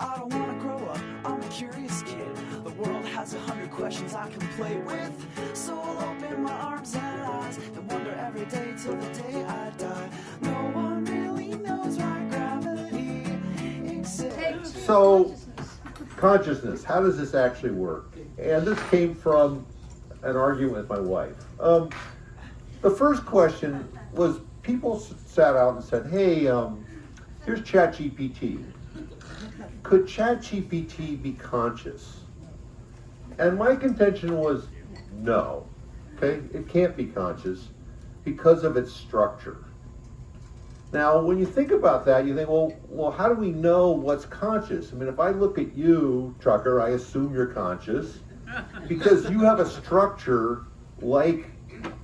I don't wanna grow up, I'm a curious kid. The world has 100 questions I can play with. So I'll open my arms and eyes and wonder every day till the day I die. No one really knows why gravity exists. So, consciousness, how does this actually work? And this came from an argument with my wife. The first question was, people sat out and said, hey, here's ChatGPT. Could ChatGPT be conscious? And my contention was no, okay? It can't be conscious because of its structure. Now, when you think about that, you think, well, how do we know what's conscious? I mean, if I look at you, Trucker, I assume you're conscious because you have a structure like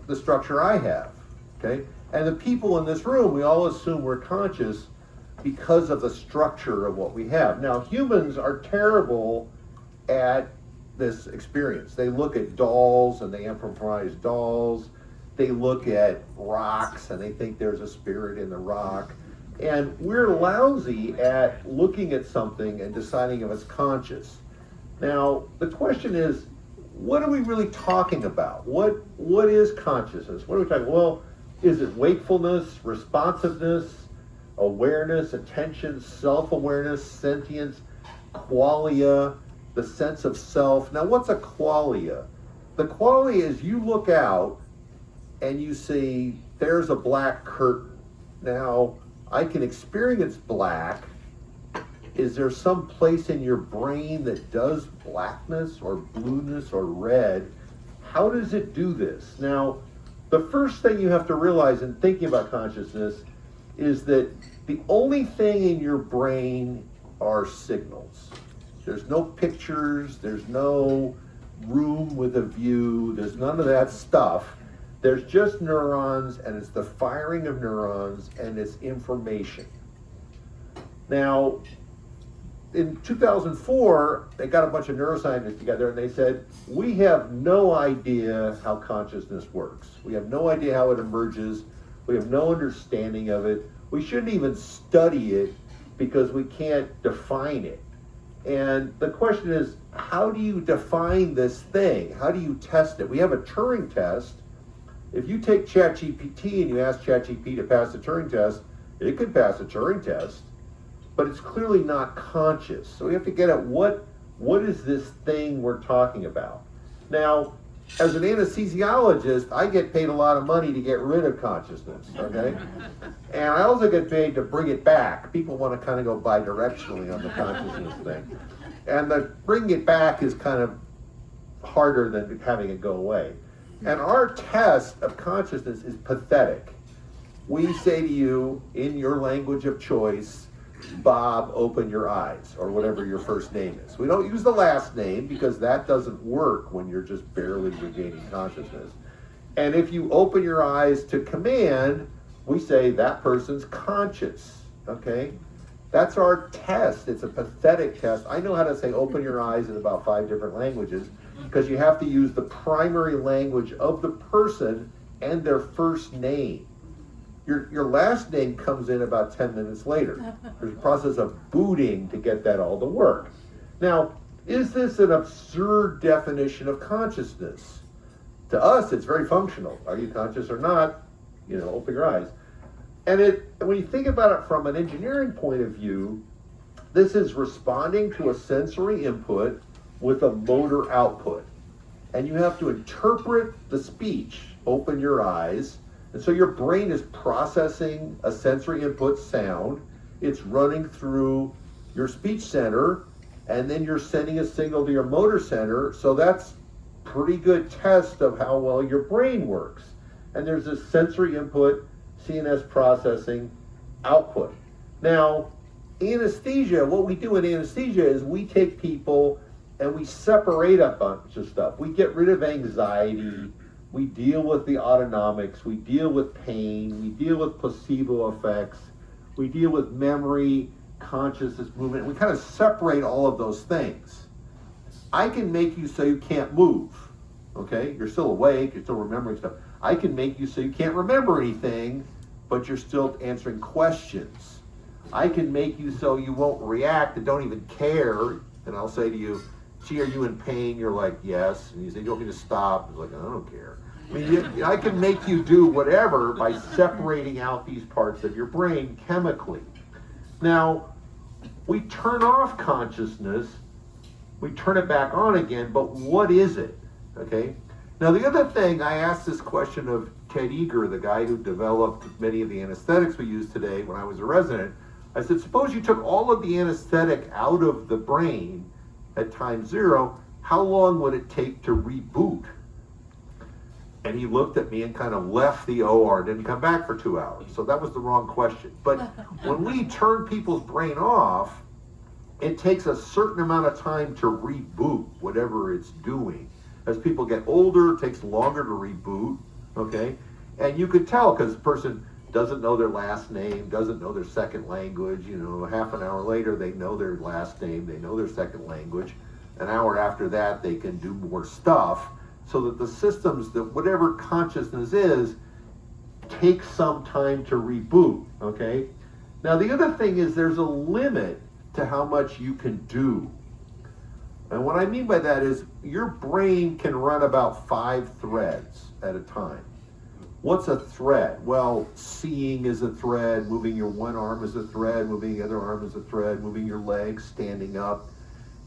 the structure I have, okay? And the people in this room, we all assume we're conscious because of the structure of what we have. Now, humans are terrible at this experience. They look at dolls and they anthropomorphize dolls. They look at rocks and they think there's a spirit in the rock. And we're lousy at looking at something and deciding if it's conscious. Now, the question is, what are we really talking about? What is consciousness? What are we talking about? Well, is it wakefulness, responsiveness, awareness, attention, self-awareness, sentience, qualia, the sense of self? Now, what's a qualia? The qualia is you look out and you see there's a black curtain. Now, I can experience black. Is there some place in your brain that does blackness or blueness or red? How does it do this? Now, the first thing you have to realize in thinking about consciousness is that the only thing in your brain are signals. There's no pictures, there's no room with a view, there's none of that stuff. There's just neurons, and it's the firing of neurons, and it's information. Now, in 2004, they got a bunch of neuroscientists together and they said, we have no idea how consciousness works. We have no idea how it emerges. We have no understanding of it. We shouldn't even study it because we can't define it. And the question is, how do you define this thing? How do you test it? We have a Turing test. If you take ChatGPT and you ask ChatGPT to pass the Turing test, it could pass the Turing test, but it's clearly not conscious. So we have to get at what is this thing we're talking about. Now, as an anesthesiologist, I get paid a lot of money to get rid of consciousness, okay? And I also get paid to bring it back. People want to kind of go bi-directionally on the consciousness thing. And the bringing it back is kind of harder than having it go away. And our test of consciousness is pathetic. We say to you, in your language of choice, Bob, open your eyes, or whatever your first name is. We don't use the last name because that doesn't work when you're just barely regaining consciousness. And if you open your eyes to command, we say that person's conscious, okay? That's our test. It's a pathetic test. I know how to say open your eyes in about 5 different languages because you have to use the primary language of the person and their first name. Your last name comes in about 10 minutes later. There's a process of booting to get that all to work. Now, is this an absurd definition of consciousness? To us, it's very functional. Are you conscious or not? You know, open your eyes. And when you think about it from an engineering point of view, this is responding to a sensory input with a motor output. And you have to interpret the speech, open your eyes. And so your brain is processing a sensory input, sound. It's running through your speech center, and then you're sending a signal to your motor center. So that's pretty good test of how well your brain works. And there's this sensory input, CNS processing, output. Now, anesthesia, what we do in anesthesia is we take people and we separate a bunch of stuff. We get rid of anxiety. We deal with the autonomics, we deal with pain, we deal with placebo effects, we deal with memory, consciousness, movement. We kind of separate all of those things. I can make you so you can't move, okay? You're still awake, you're still remembering stuff. I can make you so you can't remember anything, but you're still answering questions. I can make you so you won't react and don't even care. And I'll say to you, gee, are you in pain? You're like, yes. And you say, you want me to stop? It's like, I don't care. I mean, I can make you do whatever by separating out these parts of your brain chemically. Now, we turn off consciousness, we turn it back on again, but what is it? Okay? Now, the other thing, I asked this question of Ted Eager, the guy who developed many of the anesthetics we use today when I was a resident. I said, suppose you took all of the anesthetic out of the brain at time 0, how long would it take to reboot? And he looked at me and kind of left the OR, didn't come back for 2 hours. So that was the wrong question. But when we turn people's brain off, it takes a certain amount of time to reboot whatever it's doing. As people get older, it takes longer to reboot, okay? And you could tell because the person doesn't know their last name, doesn't know their second language, half an hour later they know their last name, they know their second language. An hour after that they can do more stuff so that the systems, that whatever consciousness is, takes some time to reboot, okay? Now the other thing is there's a limit to how much you can do. And what I mean by that is your brain can run about 5 threads at a time. What's a thread? Well, seeing is a thread, moving your one arm is a thread, moving the other arm is a thread, moving your legs, standing up.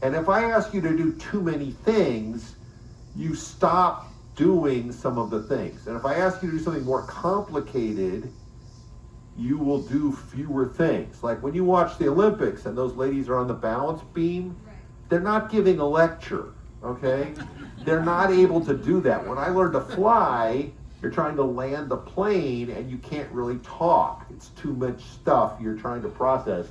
And if I ask you to do too many things, you stop doing some of the things. And if I ask you to do something more complicated, you will do fewer things. Like when you watch the Olympics and those ladies are on the balance beam, they're not giving a lecture, okay? They're not able to do that. When I learned to fly, you're trying to land the plane and you can't really talk. It's too much stuff you're trying to process.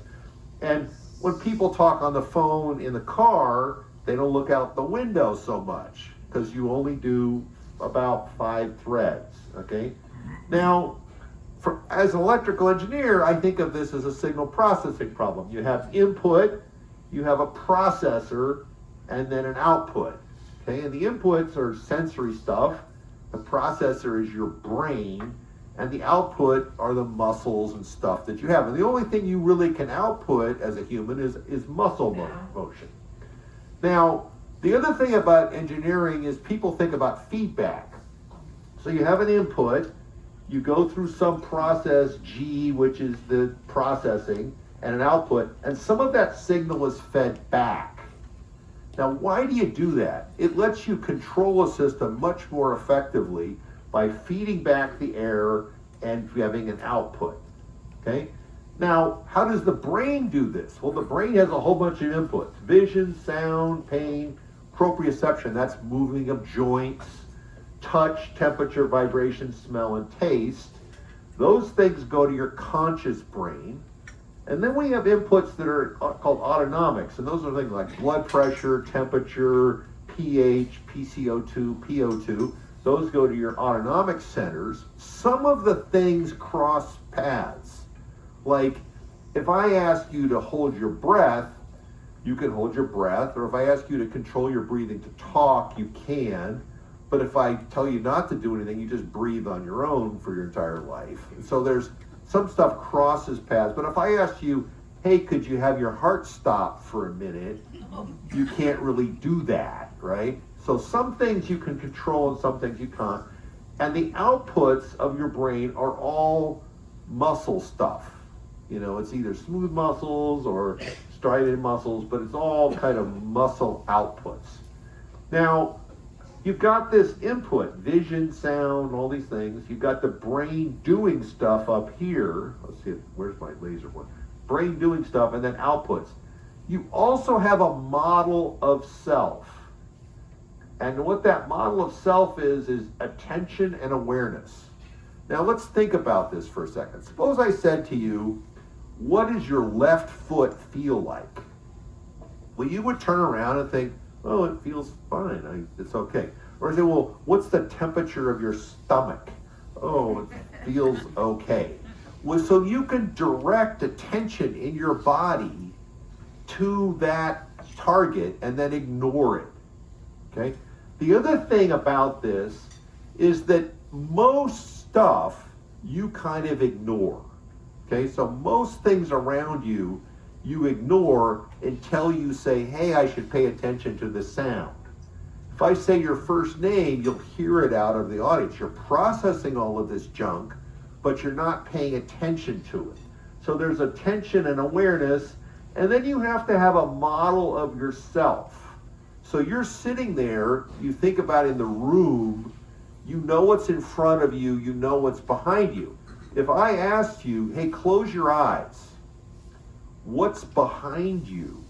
And when people talk on the phone in the car, they don't look out the window so much because you only do about 5 threads, okay? Now, as an electrical engineer, I think of this as a signal processing problem. You have input, you have a processor, and then an output, okay? And the inputs are sensory stuff, the processor is your brain, and the output are the muscles and stuff that you have. And the only thing you really can output as a human is muscle motion. Now, the other thing about engineering is people think about feedback. So you have an input, you go through some process G, which is the processing, and an output, and some of that signal is fed back. Now, why do you do that? It lets you control a system much more effectively by feeding back the error and having an output, okay? Now, how does the brain do this? Well, the brain has a whole bunch of inputs: vision, sound, pain, proprioception, that's moving of joints, touch, temperature, vibration, smell, and taste. Those things go to your conscious brain. And then we have inputs that are called autonomics, and those are things like blood pressure, temperature, pH, PCO2, PO2. Those go to your autonomic centers. Some of the things cross paths. Like, if I ask you to hold your breath, you can hold your breath, or if I ask you to control your breathing to talk, you can. But if I tell you not to do anything, you just breathe on your own for your entire life. And so there's some stuff crosses paths. But if I ask you, hey, could you have your heart stop for a minute? You can't really do that, right? So some things you can control and some things you can't. And the outputs of your brain are all muscle stuff. It's either smooth muscles or striated muscles, but it's all kind of muscle outputs. Now, you've got this input, vision, sound, all these things. You've got the brain doing stuff up here. Let's see, where's my laser one? Brain doing stuff, and then outputs. You also have a model of self. And what that model of self is attention and awareness. Now let's think about this for a second. Suppose I said to you, what does your left foot feel like? Well, you would turn around and think, oh, it feels fine, it's okay. Or say, well, what's the temperature of your stomach? Oh, it feels okay. Well, so you can direct attention in your body to that target and then ignore it, okay? The other thing about this is that most stuff you kind of ignore, Okay, so most things around you, you ignore until you say, hey, I should pay attention to this sound. If I say your first name, you'll hear it out of the audience. You're processing all of this junk, but you're not paying attention to it. So there's attention and awareness, and then you have to have a model of yourself. So you're sitting there, you think about in the room, you know what's in front of you, you know what's behind you. If I asked you, hey, close your eyes, what's behind you?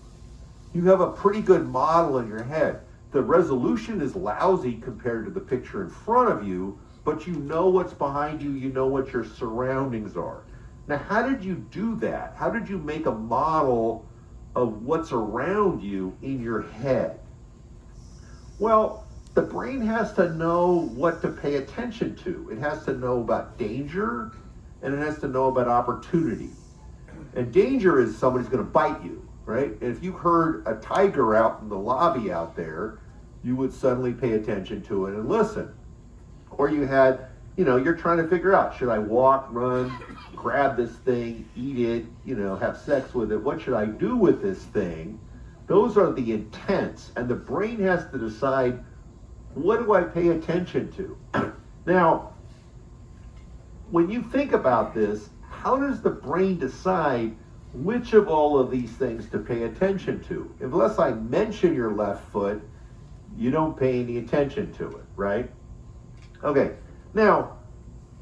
You have a pretty good model in your head. The resolution is lousy compared to the picture in front of you, but you know what's behind you, you know what your surroundings are. Now, how did you do that? How did you make a model of what's around you in your head? Well, the brain has to know what to pay attention to. It has to know about danger, and it has to know about opportunity. And danger is somebody's going to bite you, right? And if you heard a tiger out in the lobby out there, you would suddenly pay attention to it and listen. Or you had, you're trying to figure out, should I walk, run, grab this thing, eat it, have sex with it? What should I do with this thing? Those are the intents, and the brain has to decide, what do I pay attention to? Now, when you think about this, how does the brain decide which of all of these things to pay attention to? Unless I mention your left foot, you don't pay any attention to it, right? Okay, now,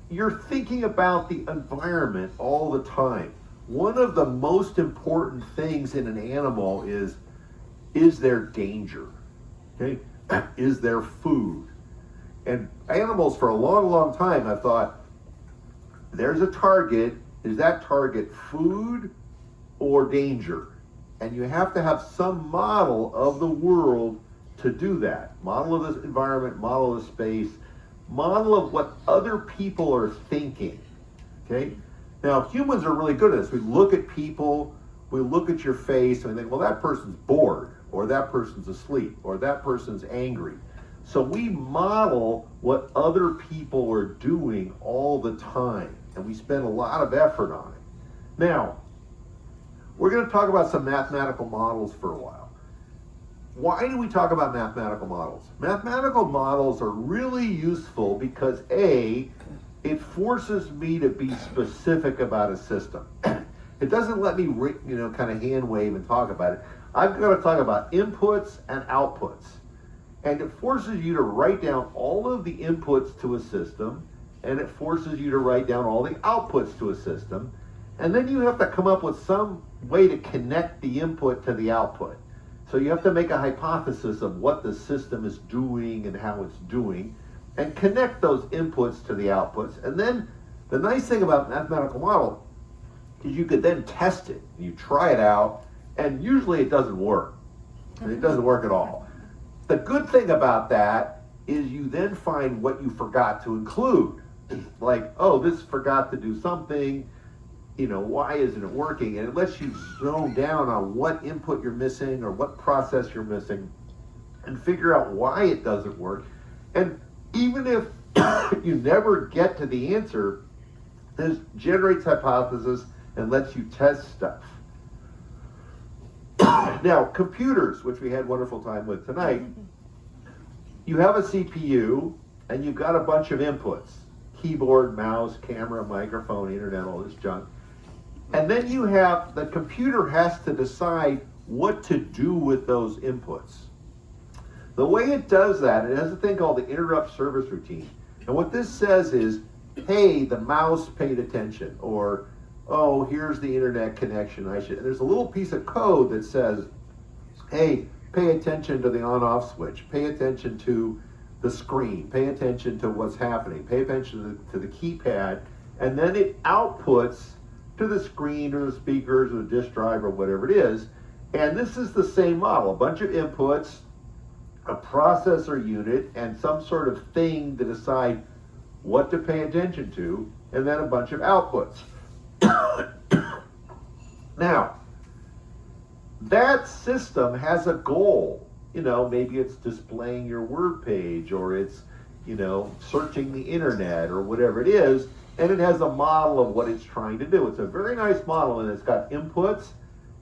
you're thinking about the environment all the time. One of the most important things in an animal is there danger? Okay? Is there food? And animals for a long, long time have thought, there's a target, is that target food or danger? And you have to have some model of the world to do that. Model of this environment, model of space, model of what other people are thinking, okay? Now, humans are really good at this. We look at people, we look at your face, and we think, well, that person's bored, or that person's asleep, or that person's angry. So we model what other people are doing all the time, and we spend a lot of effort on it. Now, we're going to talk about some mathematical models for a while. Why do we talk about mathematical models? Mathematical models are really useful because A, it forces me to be specific about a system. It doesn't let me, kind of hand wave and talk about it. I've got to talk about inputs and outputs. And it forces you to write down all of the inputs to a system, and it forces you to write down all the outputs to a system. And then you have to come up with some way to connect the input to the output. So you have to make a hypothesis of what the system is doing and how it's doing, and connect those inputs to the outputs. And then the nice thing about mathematical model is you could then test it. You try it out, and usually it doesn't work. It doesn't work at all. The good thing about that is you then find what you forgot to include. Like, oh, this forgot to do something. Why isn't it working? And it lets you zone down on what input you're missing or what process you're missing and figure out why it doesn't work. And even if you never get to the answer, this generates hypothesis and lets you test stuff. Now, computers, which we had a wonderful time with tonight, you have a CPU and you've got a bunch of inputs: keyboard, mouse, camera, microphone, internet, all this junk. And then the computer has to decide what to do with those inputs. The way it does that, it has a thing called the interrupt service routine. And what this says is, hey, the mouse paid attention, or, oh, here's the internet connection. And there's a little piece of code that says, hey, pay attention to the on-off switch, pay attention to the screen, pay attention to what's happening, pay attention to the keypad, and then it outputs to the screen or the speakers or the disk drive or whatever it is. And this is the same model: a bunch of inputs, a processor unit, and some sort of thing to decide what to pay attention to, and then a bunch of outputs. Now, that system has a goal. Maybe it's displaying your word page, or it's, searching the internet, or whatever it is. and it has a model of what it's trying to do. It's a very nice model, and it's got inputs,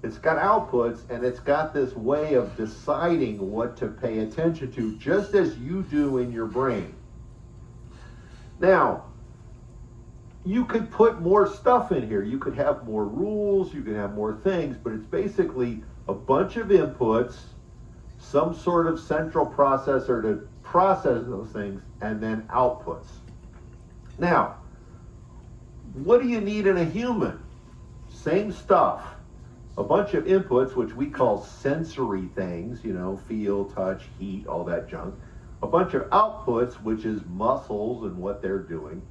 it's got outputs, and it's got this way of deciding what to pay attention to, just as you do in your brain. Now, you could put more stuff in here. You could have more rules, you could have more things, but it's basically a bunch of inputs, some sort of central processor to process those things, and then outputs. Now, what do you need in a human? Same stuff. A bunch of inputs, which we call sensory things, feel, touch, heat, all that junk. A bunch of outputs, which is muscles and what they're doing.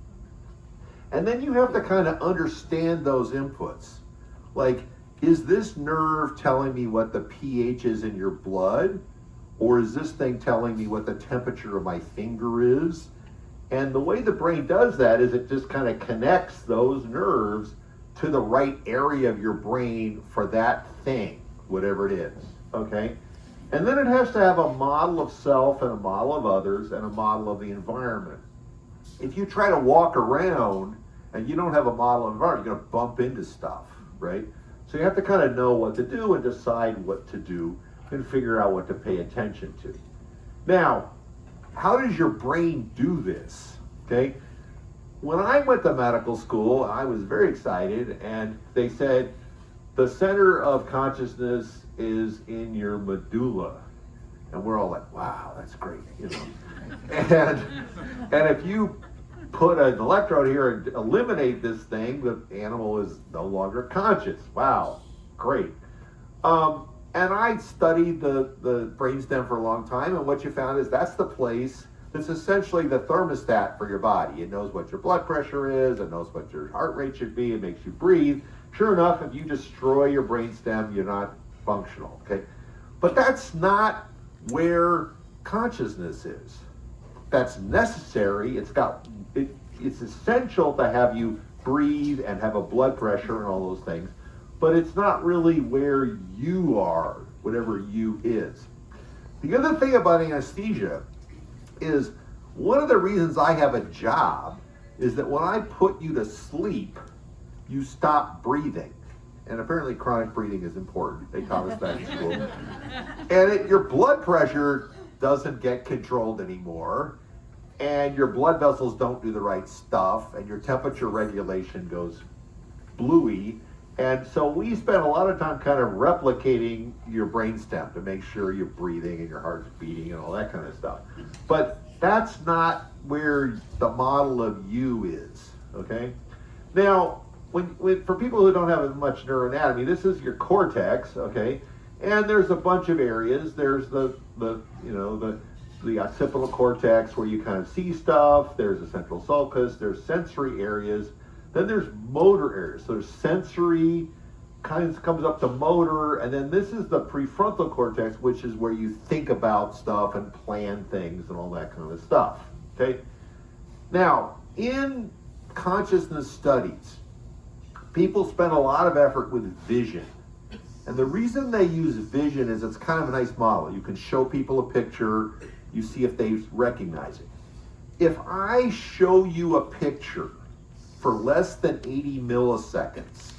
And then you have to kind of understand those inputs. Like, is this nerve telling me what the pH is in your blood? Or is this thing telling me what the temperature of my finger is? And the way the brain does that is it just kind of connects those nerves to the right area of your brain for that thing, whatever it is, okay? And then it has to have a model of self and a model of others and a model of the environment. If you try to walk around and you don't have a model of environment, you're gonna bump into stuff, right? So you have to kind of know what to do and decide what to do and figure out what to pay attention to. Now, how does your brain do this, okay? When I went to medical school, I was very excited, and they said, the center of consciousness is in your medulla. And we're all like, wow, that's great, And if you put an electrode here and eliminate this thing, the animal is no longer conscious. Wow, great. And I studied the brainstem for a long time, and what you found is that's the place that's essentially the thermostat for your body. It knows what your blood pressure is, it knows what your heart rate should be, it makes you breathe. Sure enough, if you destroy your brainstem, you're not functional, okay? But that's not where consciousness is. That's necessary. It's essential to have you breathe and have a blood pressure and all those things, but it's not really where you are, whatever you is. The other thing about anesthesia is one of the reasons I have a job is that when I put you to sleep, you stop breathing. And apparently chronic breathing is important. They taught us that in school. And your blood pressure doesn't get controlled anymore, and your blood vessels don't do the right stuff, and your temperature regulation goes bluey. And so we spend a lot of time kind of replicating your brainstem to make sure you're breathing and your heart's beating and all that kind of stuff. But that's not where the model of you is, okay? Now, for people who don't have as much neuroanatomy, this is your cortex, okay? And there's a bunch of areas. There's the occipital cortex where you kind of see stuff. There's the central sulcus. There's sensory areas. Then there's motor areas. So there's sensory, kind of comes up to motor, and then this is the prefrontal cortex, which is where you think about stuff and plan things and all that kind of stuff, okay? Now, in consciousness studies, people spend a lot of effort with vision. And the reason they use vision is it's kind of a nice model. You can show people a picture, you see if they recognize it. If I show you a picture for less than 80 milliseconds,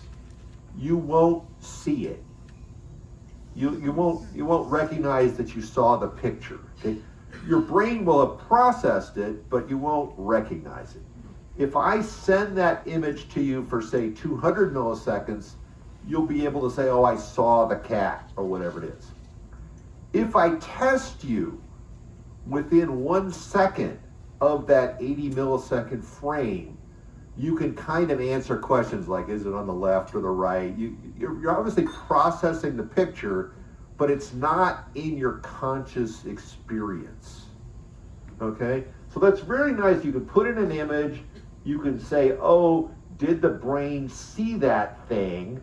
you won't see it. You won't recognize that you saw the picture. Okay? Your brain will have processed it, but you won't recognize it. If I send that image to you for, say, 200 milliseconds, you'll be able to say, oh, I saw the cat, or whatever it is. If I test you within 1 second of that 80 millisecond frame, you can kind of answer questions like, is it on the left or the right? You're obviously processing the picture, but it's not in your conscious experience, okay? So that's very nice. You can put in an image, you can say, oh, did the brain see that thing?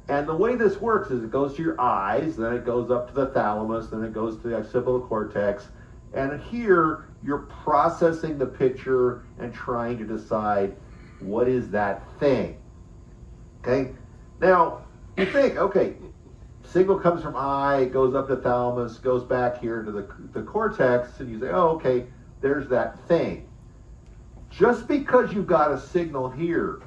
And the way this works is it goes to your eyes, then it goes up to the thalamus, then it goes to the occipital cortex, and here you're processing the picture and trying to decide what is that thing, okay? Now, you think, okay, signal comes from eye, goes up to thalamus, goes back here to the cortex, and you say, oh, okay, there's that thing. Just because you've got a signal here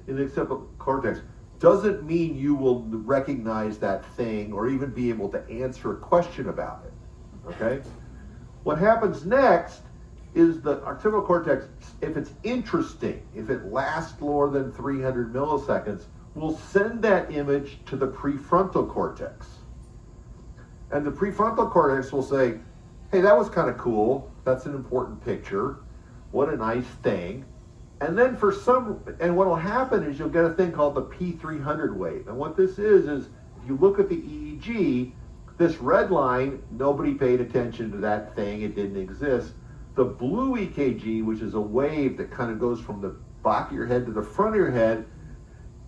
in the occipital cortex doesn't mean you will recognize that thing or even be able to answer a question about it, okay? What happens next is the occipital cortex, if it's interesting, if it lasts more than 300 milliseconds, will send that image to the prefrontal cortex. And the prefrontal cortex will say, hey, that was kind of cool. That's an important picture. What a nice thing. And then and what will happen is you'll get a thing called the P300 wave. And what this is if you look at the EEG, this red line, nobody paid attention to that thing. It didn't exist. The blue EKG, which is a wave that kind of goes from the back of your head to the front of your head,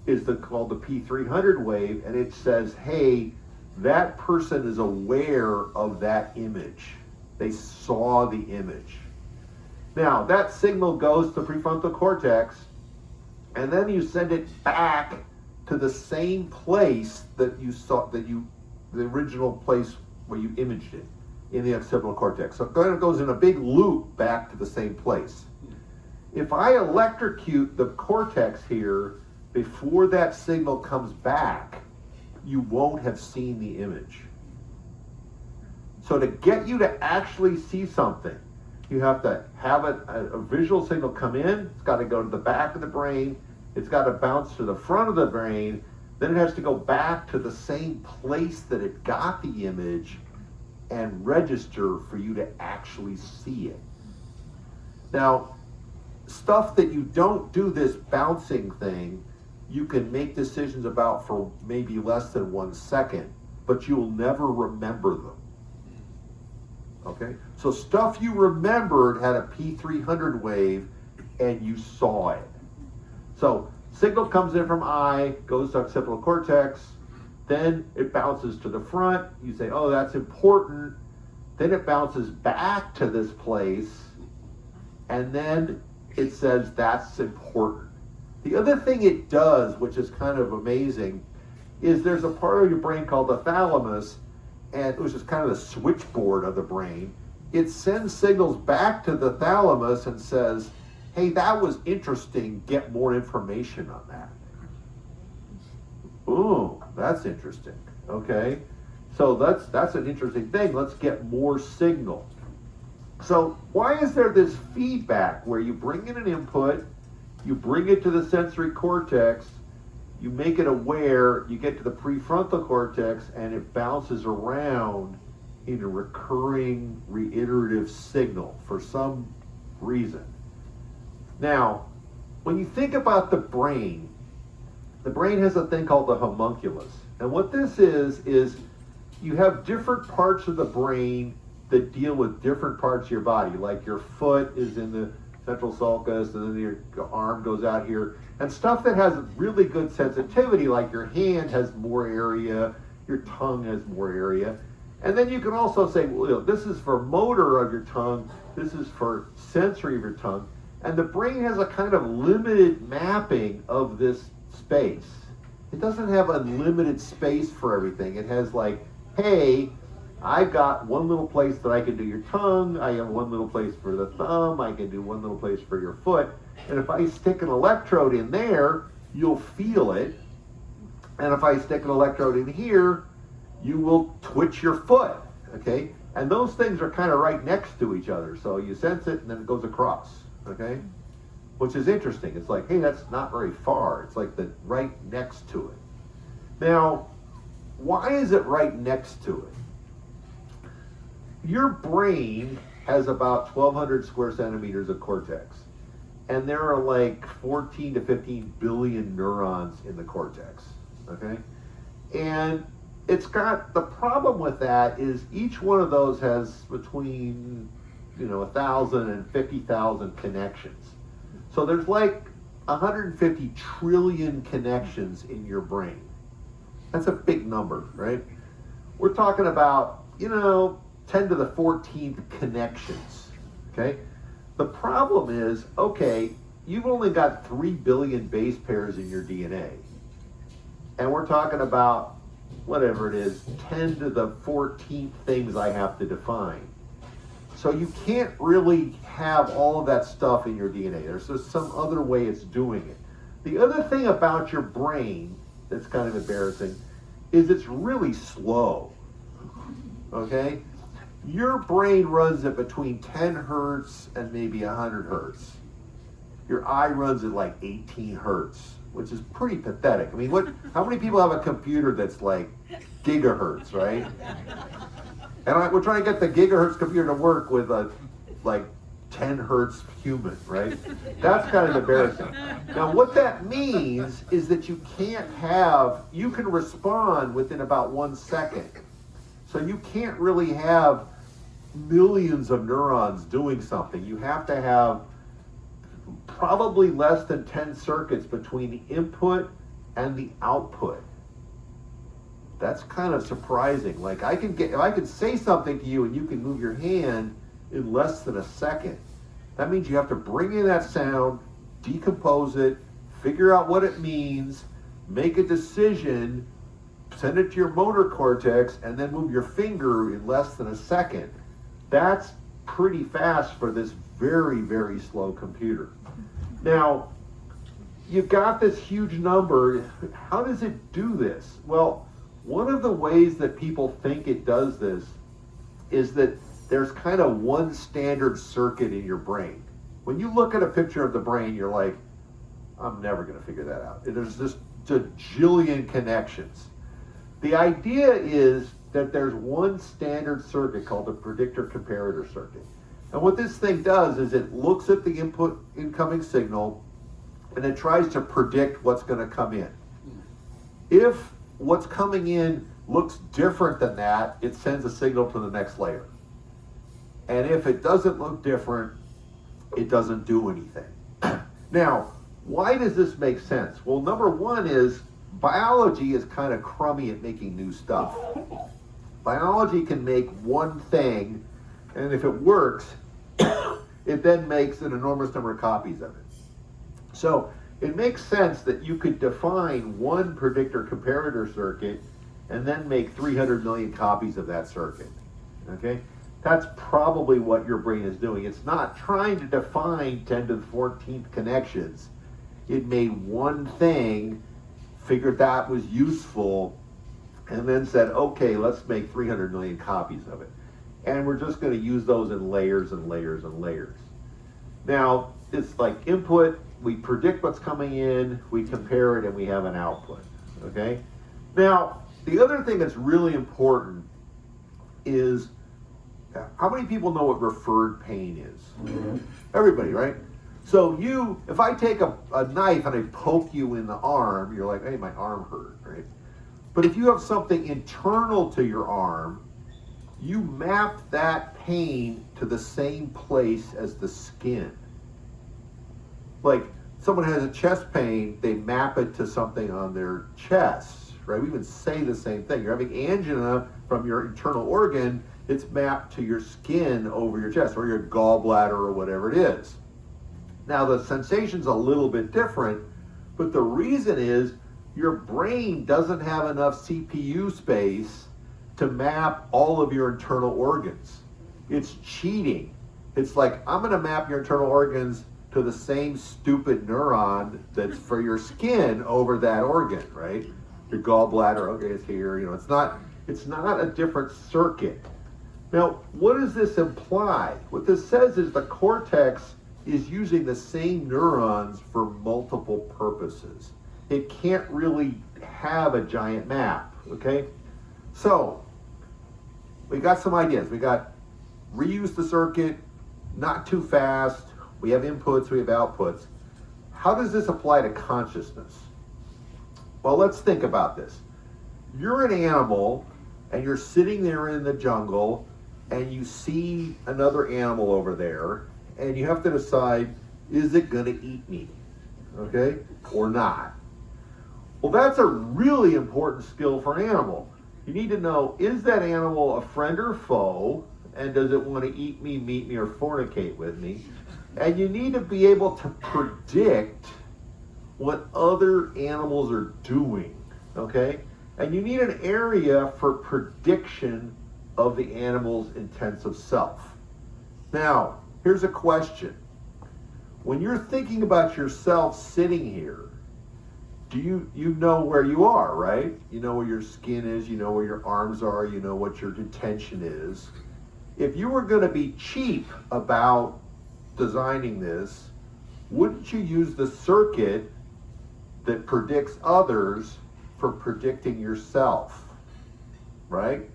is called the P300 wave. And it says, hey, that person is aware of that image. They saw the image. Now, that signal goes to the prefrontal cortex, and then you send it back to the same place that you saw, the original place where you imaged it in the occipital cortex. So it goes in a big loop back to the same place. If I electrocute the cortex here before that signal comes back, you won't have seen the image. So to get you to actually see something, you have to have a visual signal come in. It's got to go to the back of the brain. It's got to bounce to the front of the brain. Then it has to go back to the same place that it got the image and register for you to actually see it. Now, stuff that you don't do this bouncing thing, you can make decisions about for maybe less than 1 second, but you'll never remember them. Okay? So stuff you remembered had a P300 wave and you saw it. So signal comes in from eye, goes to occipital cortex, then it bounces to the front. You say, oh, that's important. Then it bounces back to this place, and then it says that's important. The other thing it does, which is kind of amazing, is there's a part of your brain called the thalamus, and which is kind of the switchboard of the brain. It sends signals back to the thalamus and says, hey, that was interesting, get more information on that. Ooh, that's interesting. Okay, so that's an interesting thing. Let's get more signal. So why is there this feedback where you bring in an input, you bring it to the sensory cortex, you make it aware, you get to the prefrontal cortex, and it bounces around in a recurring, reiterative signal for some reason. Now, when you think about the brain has a thing called the homunculus. And what this is you have different parts of the brain that deal with different parts of your body. Like your foot is in the central sulcus, and then your arm goes out here. And stuff that has really good sensitivity, like your hand has more area, your tongue has more area. And then you can also say, well, this is for motor of your tongue, this is for sensory of your tongue. And the brain has a kind of limited mapping of this space. It doesn't have unlimited space for everything. It has like, hey, I've got one little place that I can do your tongue, I have one little place for the thumb, I can do one little place for your foot. And if I stick an electrode in there, you'll feel it. And if I stick an electrode in here, you will twitch your foot, okay? And those things are kind of right next to each other. So you sense it and then it goes across, okay? Which is interesting. It's like, hey, that's not very far. It's like right next to it. Now, why is it right next to it? Your brain has about 1,200 square centimeters of cortex. And there are like 14 to 15 billion neurons in the cortex, okay? And it's got, the problem with that is each one of those has between, 1,000 and 50,000 connections. So there's like 150 trillion connections in your brain. That's a big number, right? We're talking about, 10 to the 14th connections, okay? The problem is, okay, you've only got 3 billion base pairs in your DNA. And we're talking about, whatever it is, 10 to the 14th things I have to define. So you can't really have all of that stuff in your DNA. There's just some other way it's doing it. The other thing about your brain that's kind of embarrassing is it's really slow. Okay? Your brain runs at between 10 hertz and maybe 100 hertz. Your eye runs at like 18 hertz, which is pretty pathetic. I mean, how many people have a computer that's like gigahertz, right? And we're trying to get the gigahertz computer to work with a like 10 hertz human, right? That's kind of embarrassing. Now, what that means is that you can respond within about 1 second. So you can't really have millions of neurons doing something. You have to have probably less than 10 circuits between the input and the output. That's kind of surprising. Like if I can say something to you and you can move your hand in less than a second, that means you have to bring in that sound, decompose it, figure out what it means, make a decision, send it to your motor cortex, and then move your finger in less than a second. That's pretty fast for this very, very slow computer. Now, you've got this huge number. How does it do this? Well, one of the ways that people think it does this is that there's kind of one standard circuit in your brain. When you look at a picture of the brain, you're like, I'm never going to figure that out. There's just a jillion connections. The idea is that there's one standard circuit called the predictor comparator circuit. And what this thing does is it looks at the incoming signal and it tries to predict what's going to come in. If what's coming in looks different than that, it sends a signal to the next layer. And if it doesn't look different, it doesn't do anything. Now, why does this make sense? Well, number one is biology is kind of crummy at making new stuff. Biology can make one thing, and if it works, it then makes an enormous number of copies of it. So it makes sense that you could define one predictor comparator circuit and then make 300 million copies of that circuit. Okay? That's probably what your brain is doing. It's not trying to define 10 to the 14th connections. It made one thing, figured that was useful, and then said, okay, let's make 300 million copies of it. And we're just going to use those in layers and layers and layers. Now, it's like input, we predict what's coming in, we compare it, and we have an output. Okay? Now, the other thing that's really important is, how many people know what referred pain is? Mm-hmm. Everybody, right? So if I take a knife and I poke you in the arm, you're like, hey, my arm hurt, right? But if you have something internal to your arm, you map that pain to the same place as the skin. Like, someone has a chest pain, they map it to something on their chest, right? We even say the same thing. You're having angina from your internal organ, it's mapped to your skin over your chest, or your gallbladder, or whatever it is. Now, the sensation's a little bit different, but the reason is your brain doesn't have enough CPU space to map all of your internal organs. It's cheating. It's like, I'm going to map your internal organs to the same stupid neuron that's for your skin over that organ, right? Your gallbladder, okay, it's here. It's not a different circuit. Now, what does this imply? What this says is the cortex is using the same neurons for multiple purposes. It can't really have a giant map, okay? So, we got some ideas. We got reuse the circuit, not too fast. We have inputs, we have outputs. How does this apply to consciousness? Well, let's think about this. You're an animal, and you're sitting there in the jungle, and you see another animal over there, and you have to decide, is it going to eat me, okay, or not? Well, that's a really important skill for an animal. You need to know, is that animal a friend or foe, and does it want to eat me, meet me, or fornicate with me? And you need to be able to predict what other animals are doing, okay? And you need an area for prediction of the animal's intensive self. Now, here's a question. When you're thinking about yourself sitting here, do you know where you are, right? You know where your skin is, you know where your arms are, you know what your intention is. If you were going to be cheap about designing this, wouldn't you use the circuit that predicts others for predicting yourself, right?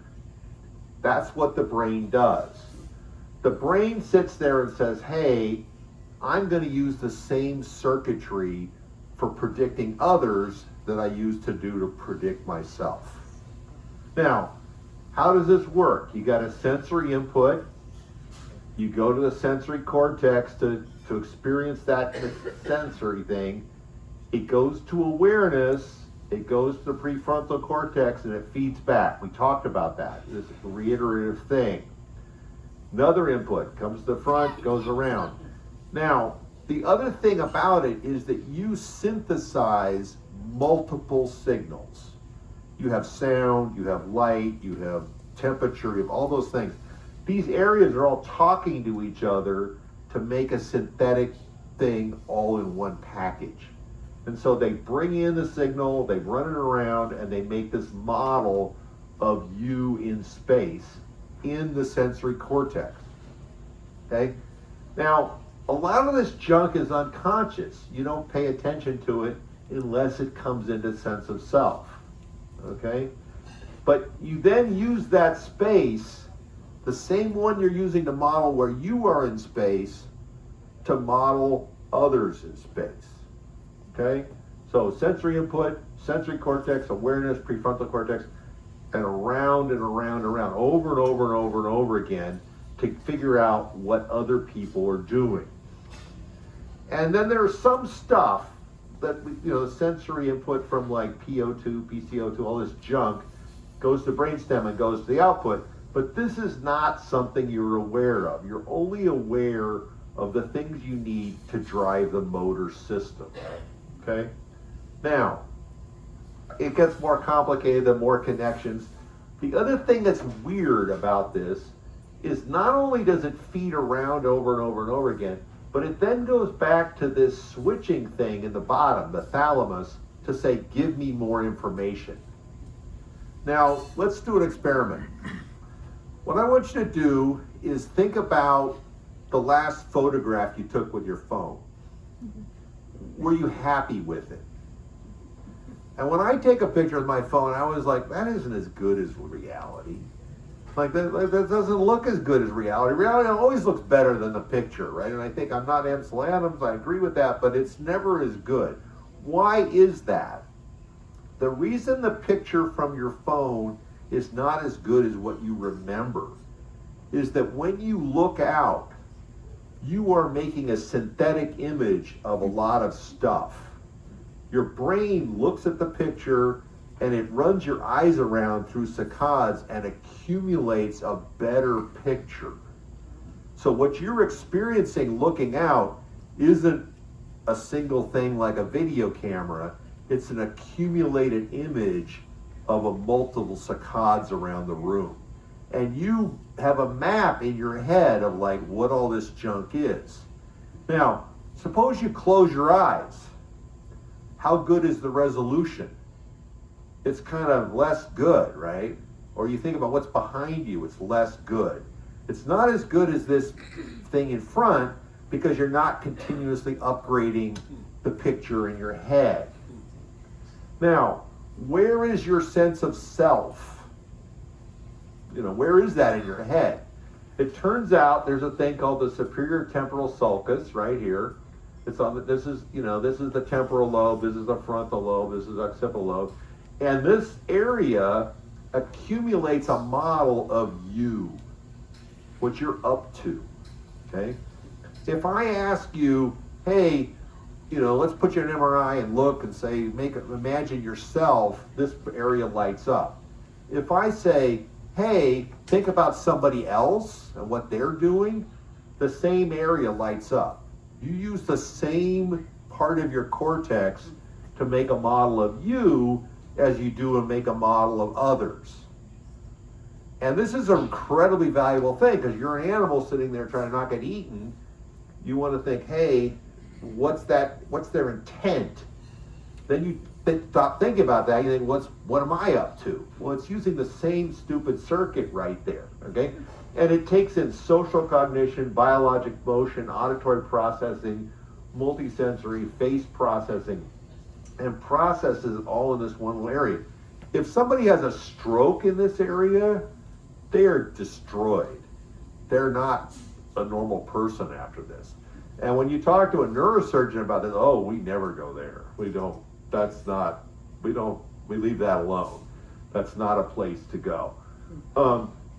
That's what the brain does. The brain sits there and says, hey, I'm going to use the same circuitry for predicting others that I used to do to predict myself. Now, how does this work? You got a sensory input. You go to the sensory cortex to experience that sensory thing. It goes to awareness. It goes to the prefrontal cortex and it feeds back. We talked about that, this reiterative thing. Another input comes to the front, goes around. Now, the other thing about it is that you synthesize multiple signals. You have sound, you have light, you have temperature, you have all those things. These areas are all talking to each other to make a synthetic thing all in one package. And so they bring in the signal, they run it around, and they make this model of you in space in the sensory cortex. Okay? Now, a lot of this junk is unconscious. You don't pay attention to it unless it comes into sense of self. Okay? But you then use that space, the same one you're using to model where you are in space, to model others in space. Okay? So sensory input, sensory cortex, awareness, prefrontal cortex, and around and around and around, over and over and over and over again to figure out what other people are doing. And then there's some stuff that, you know, sensory input from like PO2, PCO2, all this junk goes to brainstem and goes to the output. But this is not something you're aware of. You're only aware of the things you need to drive the motor system. Okay? Now, it gets more complicated, the more connections. The other thing that's weird about this is not only does it feed around over and over and over again, but it then goes back to this switching thing in the bottom, the thalamus, to say, give me more information. Now, let's do an experiment. What I want you to do is think about the last photograph you took with your phone. Were you happy with it? And when I take a picture with my phone, I was like, that isn't as good as reality. Like, that doesn't look as good as reality. Reality always looks better than the picture, right? And I think I'm not Ansel Adams, I agree with that, but it's never as good. Why is that? The reason the picture from your phone is not as good as what you remember is that when you look out, you are making a synthetic image of a lot of stuff. Your brain looks at the picture and it runs your eyes around through saccades and accumulates a better picture. So what you're experiencing looking out isn't a single thing like a video camera. It's an accumulated image of a multiple saccades around the room. And you have a map in your head of like what all this junk is. Now, suppose you close your eyes. How good is the resolution? It's kind of less good, right? Or you think about what's behind you, it's less good. It's not as good as this thing in front because you're not continuously upgrading the picture in your head. Now, where is your sense of self? You know, where is that in your head? It turns out there's a thing called the superior temporal sulcus right here. It's on the, this is the temporal lobe, this is the frontal lobe, this is the occipital lobe. And this area accumulates a model of you, what you're up to, okay? If I ask you, hey, you know, let's put you in an MRI and look and say, imagine yourself, this area lights up. If I say, hey, think about somebody else and what they're doing, the same area lights up. You use the same part of your cortex to make a model of you as you do and make a model of others. And this is an incredibly valuable thing, because you're an animal sitting there trying to not get eaten. You want to think, hey, what's their intent? Then you stop thinking about that. You think, what am I up to? Well, it's using the same stupid circuit right there, okay? And it takes in social cognition, biologic motion, auditory processing, multisensory, face processing, and processes it all in this one little area. If somebody has a stroke in this area, they're destroyed. They're not a normal person after this. And when you talk to a neurosurgeon about this, oh, we never go there. We leave that alone. That's not a place to go.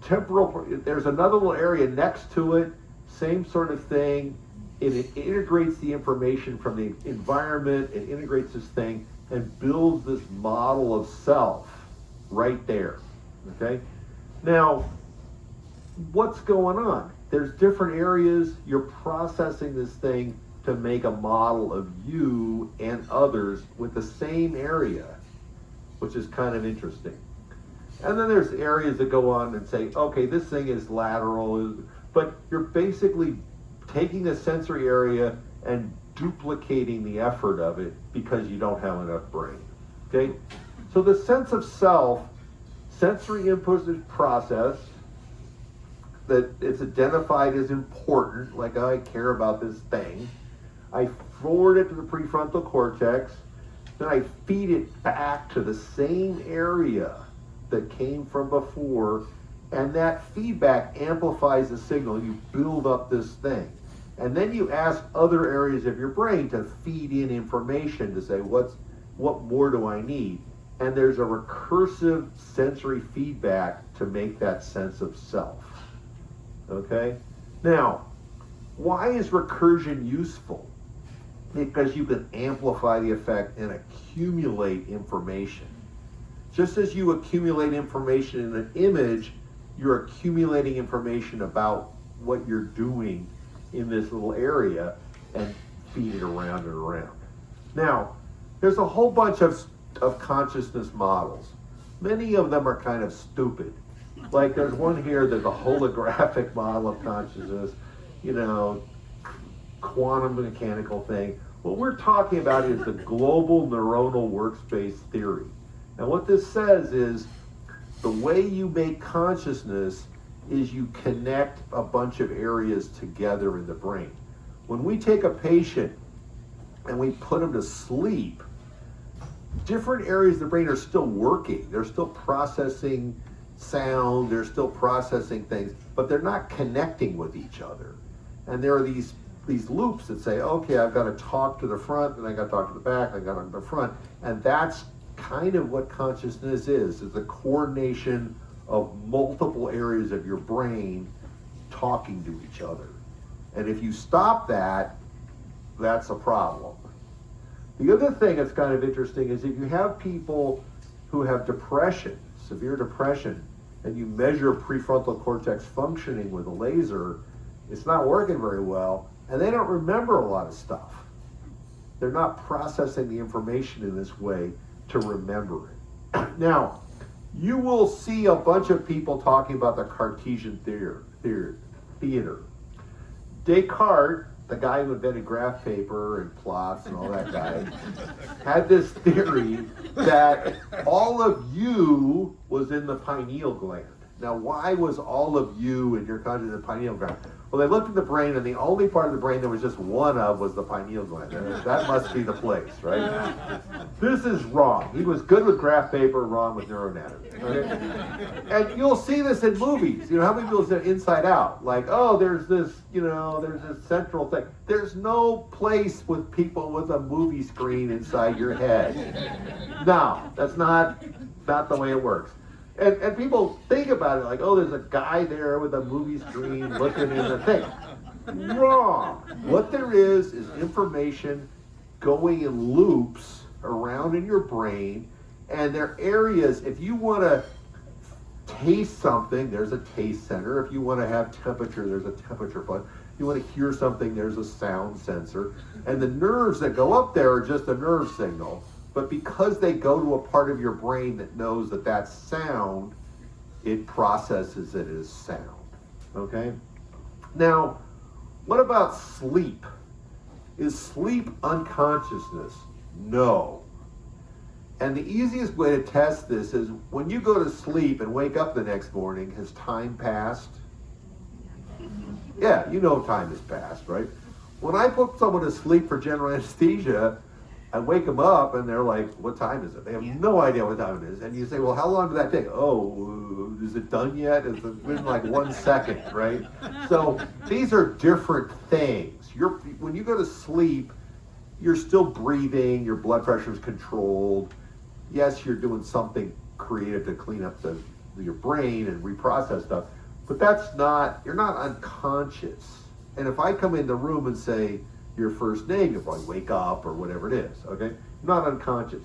Temporal, there's another little area next to it, same sort of thing. It integrates the information from the environment, it integrates this thing and builds this model of self right there, okay? Now, what's going on? There's different areas, you're processing this thing to make a model of you and others with the same area, which is kind of interesting. And then there's areas that go on and say, okay, this thing is lateral, but you're basically taking the sensory area and duplicating the effort of it because you don't have enough brain, okay? So the sense of self, sensory input is processed, that it's identified as important, like I care about this thing. I forward it to the prefrontal cortex, then I feed it back to the same area that came from before, and that feedback amplifies the signal. You build up this thing. And then you ask other areas of your brain to feed in information to say, what more do I need? And there's a recursive sensory feedback to make that sense of self. Okay? Now, why is recursion useful? Because you can amplify the effect and accumulate information. Just as you accumulate information in an image, you're accumulating information about what you're doing in this little area and feed it around and around. Now, there's a whole bunch of consciousness models. Many of them are kind of stupid. Like there's one here that's a holographic model of consciousness, quantum mechanical thing. What we're talking about is the global neuronal workspace theory. Now what this says is the way you make consciousness is you connect a bunch of areas together in the brain. When we take a patient and we put them to sleep, different areas of the brain are still working. They're still processing sound, they're still processing things, but they're not connecting with each other. And there are these loops that say, okay, I've got to talk to the front, and I got to talk to the back, and I got to talk to the front. And that's kind of what consciousness is the coordination of multiple areas of your brain talking to each other. And if you stop that, that's a problem. The other thing that's kind of interesting is if you have people who have depression, severe depression, and you measure prefrontal cortex functioning with a laser, it's not working very well, and they don't remember a lot of stuff. They're not processing the information in this way to remember it. Now, you will see a bunch of people talking about the Cartesian theater. Descartes, the guy who invented graph paper and plots and all that guy, had this theory that all of you was in the pineal gland. Now, why was all of you in your consciousness in the pineal gland? Well, they looked at the brain, and the only part of the brain there was just one of was the pineal gland. And that must be the place, right? This is wrong. He was good with graph paper, wrong with neuroanatomy. Okay? And you'll see this in movies. How many people say Inside Out? Like, oh, there's this central thing. There's no place with people with a movie screen inside your head. No, that's not the way it works. And people think about it like, oh, there's a guy there with a movie screen looking in the thing. Wrong. What there is information going in loops around in your brain, and there are areas, if you want to taste something, there's a taste center. If you want to have temperature, there's a temperature button. If you want to hear something, there's a sound sensor. And the nerves that go up there are just a nerve signal. But because they go to a part of your brain that knows that that's sound, it processes it as sound, okay? Now, what about sleep? Is sleep unconsciousness? No. And the easiest way to test this is when you go to sleep and wake up the next morning, has time passed? Yeah, you know time has passed, right? When I put someone to sleep for general anesthesia, I wake them up and they're like, what time is it? They have no idea what time it is. And you say, well, how long did that take? Oh, is it done yet? It's been like 1 second, right? So these are different things. When you go to sleep, you're still breathing, your blood pressure is controlled. Yes, you're doing something creative to clean up your brain and reprocess stuff, but you're not unconscious. And if I come in the room and say your first name, you'll probably wake up or whatever it is, okay? You're not unconscious.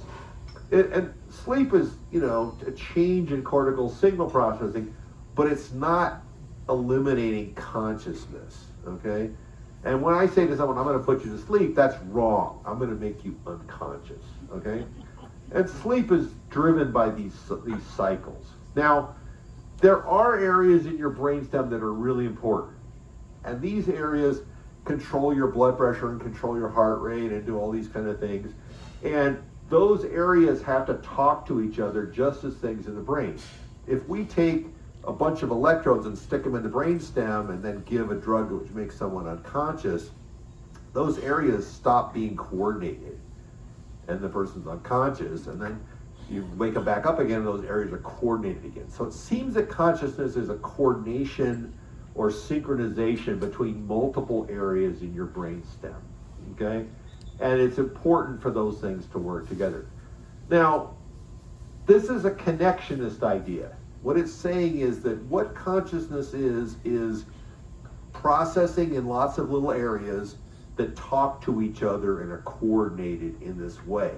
And sleep is, a change in cortical signal processing, but it's not eliminating consciousness, okay? And when I say to someone, I'm going to put you to sleep, that's wrong. I'm going to make you unconscious, okay? And sleep is driven by these cycles. Now, there are areas in your brainstem that are really important. And these areas control your blood pressure and control your heart rate and do all these kind of things. And those areas have to talk to each other just as things in the brain. If we take a bunch of electrodes and stick them in the brainstem and then give a drug which makes someone unconscious, those areas stop being coordinated and the person's unconscious, and then you wake them back up again and those areas are coordinated again. So it seems that consciousness is a coordination or synchronization between multiple areas in your brainstem, okay? And it's important for those things to work together. Now, this is a connectionist idea. What it's saying is that what consciousness is processing in lots of little areas that talk to each other and are coordinated in this way.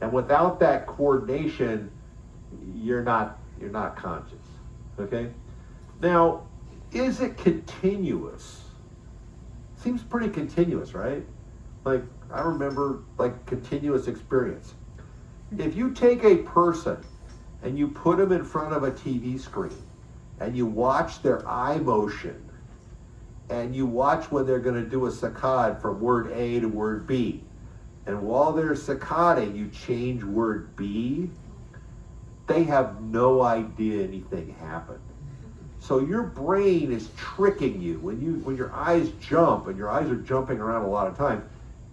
And without that coordination, you're not conscious, okay? Now, is it continuous? Seems pretty continuous, right? Like, I remember, continuous experience. If you take a person and you put them in front of a TV screen and you watch their eye motion and you watch when they're going to do a saccade from word A to word B, and while they're saccading, you change word B, they have no idea anything happened. So your brain is tricking you. When your eyes jump, and your eyes are jumping around a lot of time,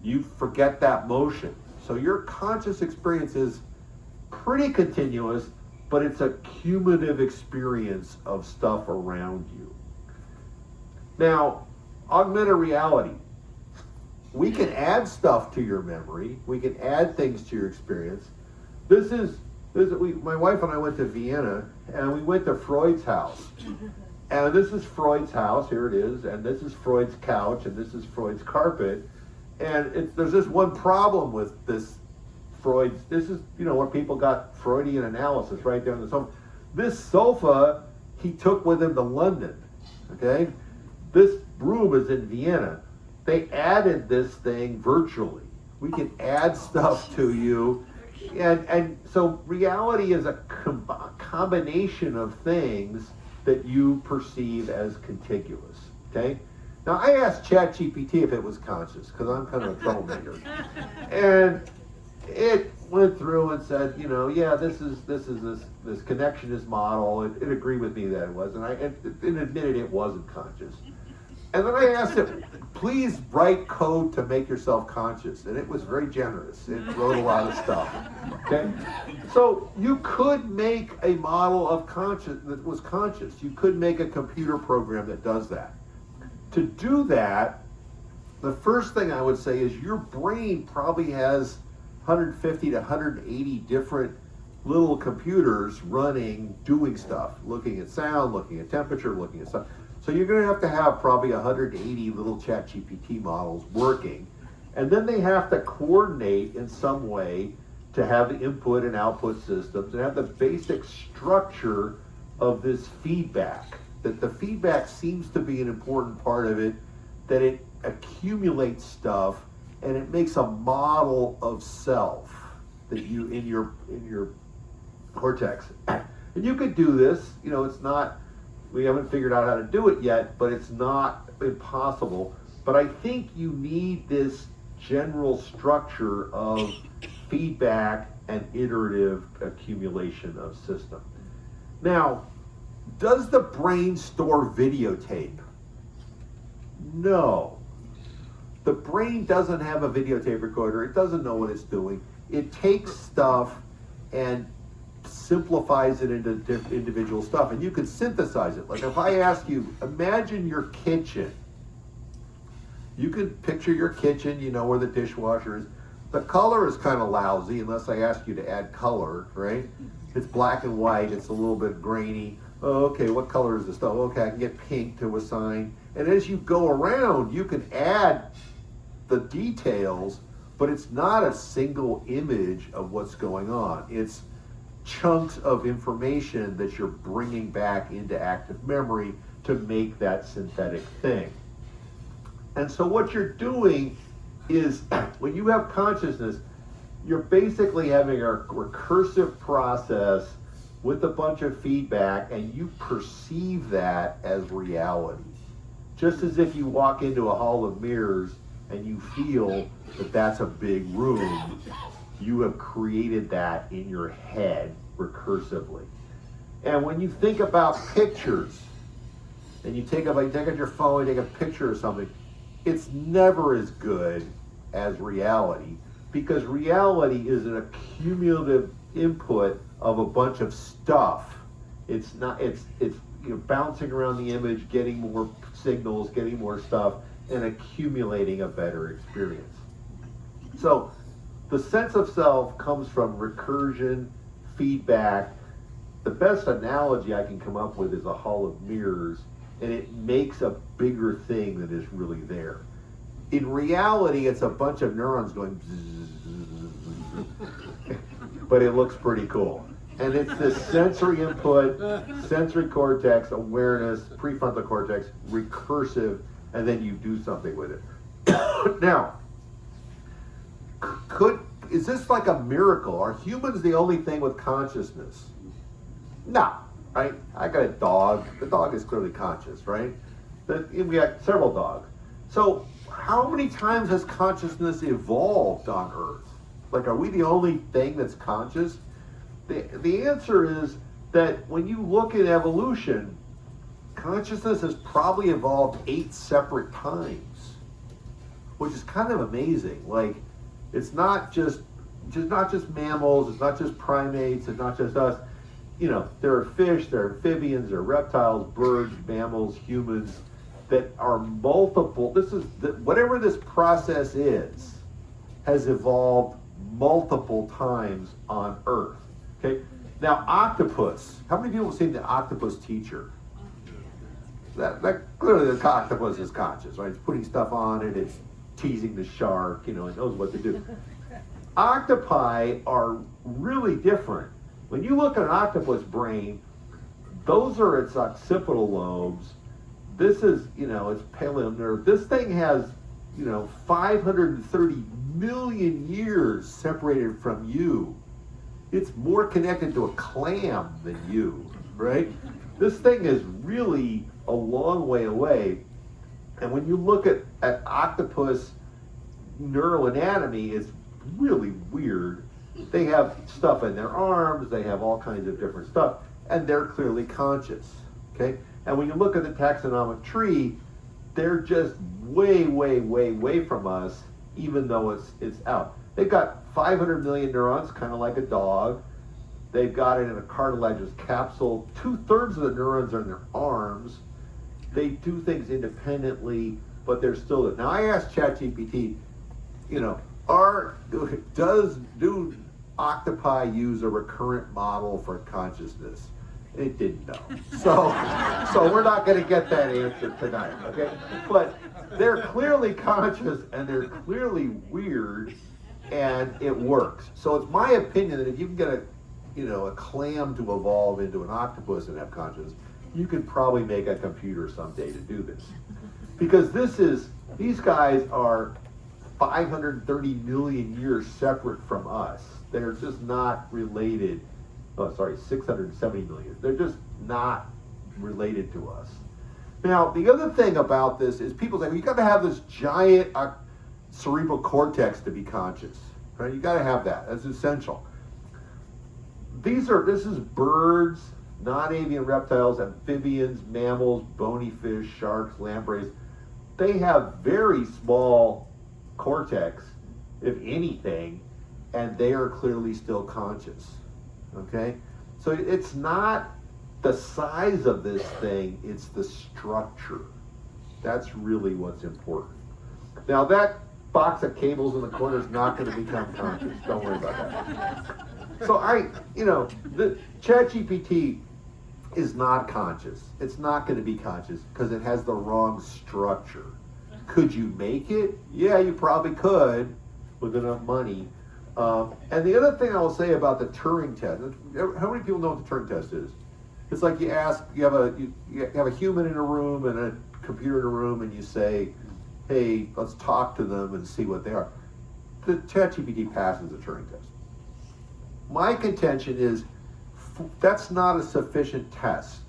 you forget that motion. So your conscious experience is pretty continuous, but it's a cumulative experience of stuff around you. Now, augmented reality. We can add stuff to your memory. We can add things to your experience. My wife and I went to Vienna, and we went to Freud's house. And this is Freud's house, here it is, and this is Freud's couch, and this is Freud's carpet. And there's this one problem with this this is, where people got Freudian analysis right there on the sofa. This sofa, he took with him to London, okay? This room is in Vienna. They added this thing virtually. We can add stuff to you. And so reality is a combination of things that you perceive as contiguous, okay? Now, I asked ChatGPT if it was conscious, because I'm kind of a troublemaker. And it went through and said, yeah, this connectionist model. It agreed with me that it was, and it admitted it wasn't conscious. And then I asked it, please write code to make yourself conscious. And it was very generous. It wrote a lot of stuff. Okay? So you could make a model of that was conscious. You could make a computer program that does that. To do that, the first thing I would say is your brain probably has 150 to 180 different little computers running, doing stuff, looking at sound, looking at temperature, looking at stuff. So you're going to have probably 180 little ChatGPT models working. And then they have to coordinate in some way to have the input and output systems and have the basic structure of this feedback. That the feedback seems to be an important part of it, that it accumulates stuff and it makes a model of self that you in your cortex. And you could do this, it's not, we haven't figured out how to do it yet, but it's not impossible. But I think you need this general structure of feedback and iterative accumulation of system. Now, does the brain store videotape? No. The brain doesn't have a videotape recorder. It doesn't know what it's doing. It takes stuff and simplifies it into individual stuff, and you can synthesize it. Like if I ask you, imagine your kitchen. You can picture your kitchen, where the dishwasher is. The color is kind of lousy unless I ask you to add color, right? It's black and white, it's a little bit grainy. Oh, okay, what color is the stove? Okay, I can get pink to assign. And as you go around, you can add the details, but it's not a single image of what's going on. It's chunks of information that you're bringing back into active memory to make that synthetic thing. And so what you're doing is, when you have consciousness, you're basically having a recursive process with a bunch of feedback, and you perceive that as reality. Just as if you walk into a hall of mirrors and you feel that that's a big room, you have created that in your head recursively. And when you think about pictures, and you take out your phone, you take a picture of something, it's never as good as reality, because reality is an accumulative input of a bunch of stuff. It's bouncing around the image, getting more signals, getting more stuff, and accumulating a better experience. So the sense of self comes from recursion, feedback. The best analogy I can come up with is a hall of mirrors, and it makes a bigger thing that is really there. In reality, it's a bunch of neurons going bzzz, but it looks pretty cool. And it's this sensory input, sensory cortex, awareness, prefrontal cortex, recursive, and then you do something with it. Now, is this like a miracle? Are humans the only thing with consciousness? No, right? I got a dog. The dog is clearly conscious, right? We got several dogs. So how many times has consciousness evolved on Earth? Like, are we the only thing that's conscious? The answer is that when you look at evolution, consciousness has probably evolved 8 separate times, which is kind of amazing. Like, it's not just mammals, it's not just primates, it's not just us. There are fish, there are amphibians, there are reptiles, birds, mammals, humans that are multiple. Whatever this process is, has evolved multiple times on Earth. Okay. Now, octopus. How many people have seen The Octopus Teacher? That clearly the octopus is conscious, right? It's putting stuff on it. It's teasing the shark. It knows what to do. Octopi are really different. When you look at an octopus brain, those are its occipital lobes. This is, its pallium nerve. This thing has, 530 million years separated from you. It's more connected to a clam than you, right? This thing is really a long way away. And when you look at octopus neuroanatomy, it's really weird. They have stuff in their arms, they have all kinds of different stuff, and they're clearly conscious, okay? And when you look at the taxonomic tree, they're just way, way, way, way from us, even though it's out. They've got 500 million neurons, kind of like a dog. They've got it in a cartilaginous capsule. 2/3 of the neurons are in their arms. They do things independently, but they're still. Now I asked ChatGPT, do octopi use a recurrent model for consciousness? It didn't know. So we're not going to get that answer tonight, okay? But they're clearly conscious and they're clearly weird, and it works. So it's my opinion that if you can get a clam to evolve into an octopus and have consciousness, you could probably make a computer someday to do this. Because these guys are 530 million years separate from us. They're just not related 670 million. They're just not related to us. Now, the other thing about this is people say, well, you got to have this giant cerebral cortex to be conscious, right? You got to have that. That's essential. This is birds, non-avian reptiles, amphibians, mammals, bony fish, sharks, lampreys. They have very small cortex, if anything, and they are clearly still conscious, okay? So it's not the size of this thing, it's the structure. That's really what's important. Now that box of cables in the corner is not going to become conscious. Don't worry about that. So the ChatGPT is not conscious. It's not going to be conscious because it has the wrong structure. Could you make it? Yeah, you probably could with enough money. And the other thing I will say about the Turing test, how many people know what the Turing test is? It's like you have a human in a room and a computer in a room, and you say, hey, let's talk to them and see what they are. The ChatGPT passes the Turing test. My contention is that's not a sufficient test.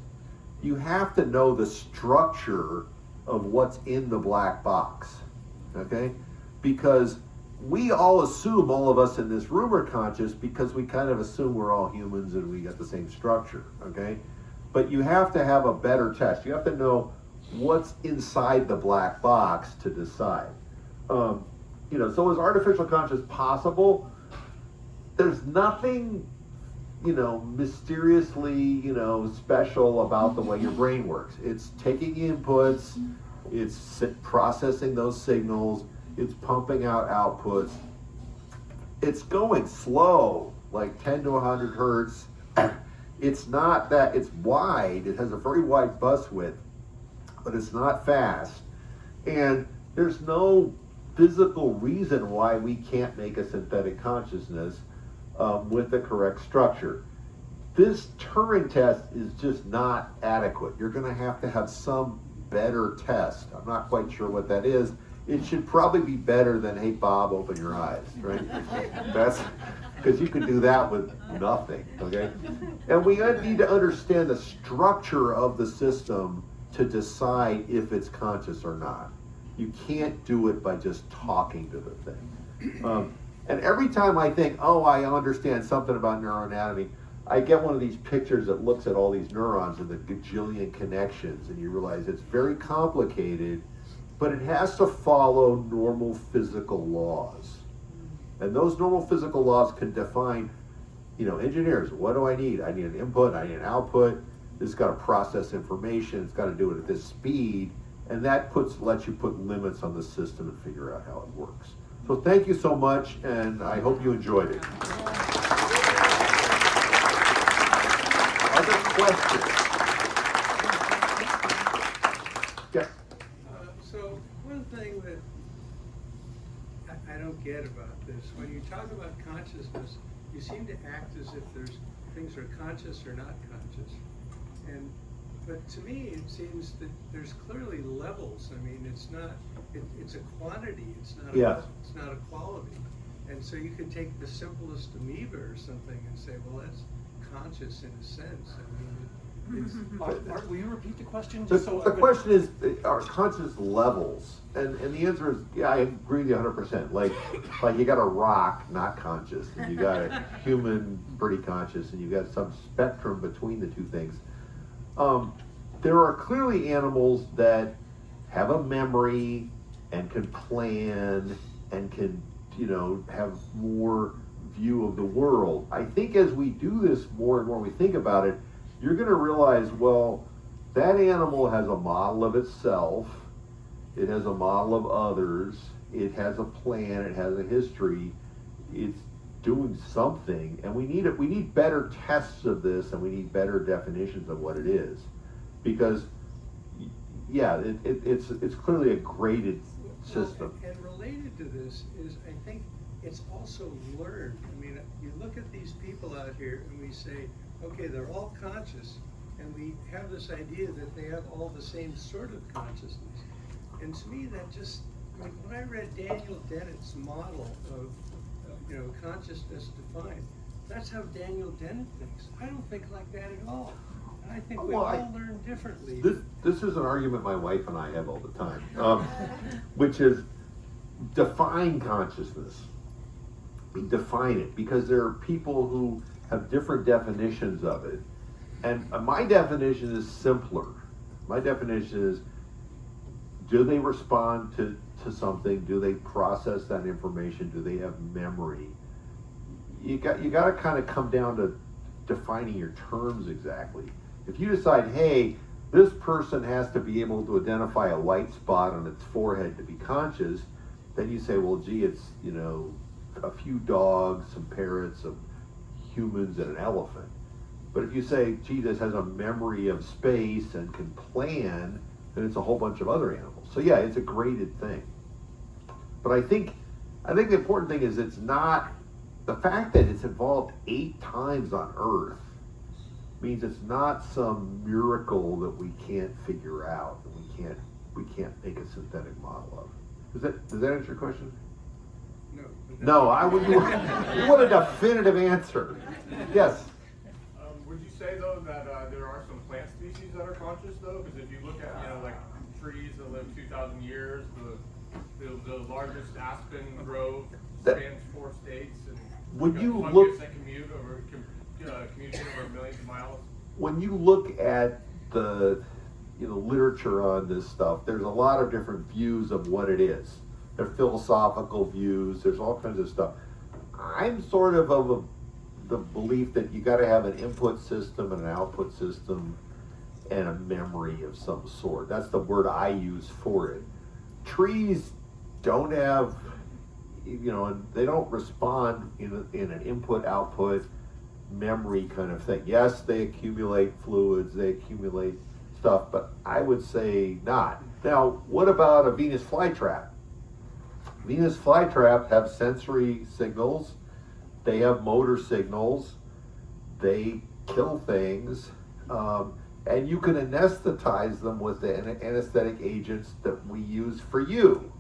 You have to know the structure of what's in the black box, okay? Because we all assume all of us in this room are conscious because we kind of assume we're all humans and we got the same structure, okay? But you have to have a better test. You have to know what's inside the black box to decide. So is artificial consciousness possible? There's nothing, mysteriously, special about the way your brain works. It's taking inputs, it's processing those signals, it's pumping out outputs. It's going slow, like 10 to 100 hertz. It's not that, it's wide, it has a very wide bus width, but it's not fast. And there's no physical reason why we can't make a synthetic consciousness with the correct structure. This Turing test is just not adequate. You're going to have some better test. I'm not quite sure what that is. It should probably be better than, hey, Bob, open your eyes, right? That's because you can do that with nothing, okay? And we need to understand the structure of the system to decide if it's conscious or not. You can't do it by just talking to the thing. And every time I think, oh, I understand something about neuroanatomy, I get one of these pictures that looks at all these neurons and the gajillion connections, and you realize it's very complicated, but it has to follow normal physical laws. And those normal physical laws can define, engineers, what do I need? I need an input, I need an output, it's got to process information, it's got to do it at this speed, and that lets you put limits on the system and figure out how it works. So thank you so much, and I hope you enjoyed it. Other questions? Yes. So one thing that I don't get about this, when you talk about consciousness, you seem to act as if things are conscious or not conscious. But to me, it seems that there's clearly levels. I mean, it's a quantity. It's not a quality. And so you can take the simplest amoeba or something and say, well, that's conscious in a sense. I mean, it's. Art, will you repeat the question? The question is, are conscious levels? And the answer is, yeah, I agree with you 100%. Like you got a rock, not conscious, and you got a human, pretty conscious, and you got some spectrum between the two things. There are clearly animals that have a memory and can plan and can, have more view of the world. I think as we do this more and more, we think about it, you're going to realize, well, that animal has a model of itself, it has a model of others, it has a plan, it has a history, it's doing something, and we need better tests of this, and we need better definitions of what it is, because it's clearly a graded system. And related to this is, I think it's also learned. I mean, you look at these people out here and we say, okay, they're all conscious, and we have this idea that they have all the same sort of consciousness. And to me, that just, when I read Daniel Dennett's model of consciousness defined, that's how Daniel Dennett thinks. I don't think like that at all. And I think we Well, all learn differently. This is an argument my wife and I have all the time, which is define consciousness. Define it, because there are people who have different definitions of it. And my definition is simpler. My definition is, do they respond to something? Do they process that information? Do they have memory? You got to kind of come down to defining your terms exactly. If you decide, hey, this person has to be able to identify a white spot on its forehead to be conscious, then you say, well, gee, it's, a few dogs, some parrots, some humans, and an elephant. But if you say, gee, this has a memory of space and can plan, then it's a whole bunch of other animals. So yeah, it's a graded thing. But I think the important thing is it's not, the fact that it's evolved 8 times on Earth means it's not some miracle that we can't figure out, that we can't make a synthetic model of. Does that answer your question? No. No, what a definitive answer. Yes. Would you say though that there are some plant species that are conscious though? Because if you look at like trees that live 2,000 years, the largest aspen grove spans 4 states, and When you fungus look, that communicate over millions of miles. when you look at the literature on this stuff, there's a lot of different views of what it is. There are philosophical views. There's all kinds of stuff. I'm sort of the belief that you got to have an input system and an output system and a memory of some sort. That's the word I use for it. Trees don't have, and they don't respond in an input-output memory kind of thing. Yes, they accumulate fluids, they accumulate stuff, but I would say not. Now, what about a Venus flytrap? Venus flytraps have sensory signals, they have motor signals, they kill things, and you can anesthetize them with the anesthetic agents that we use for you.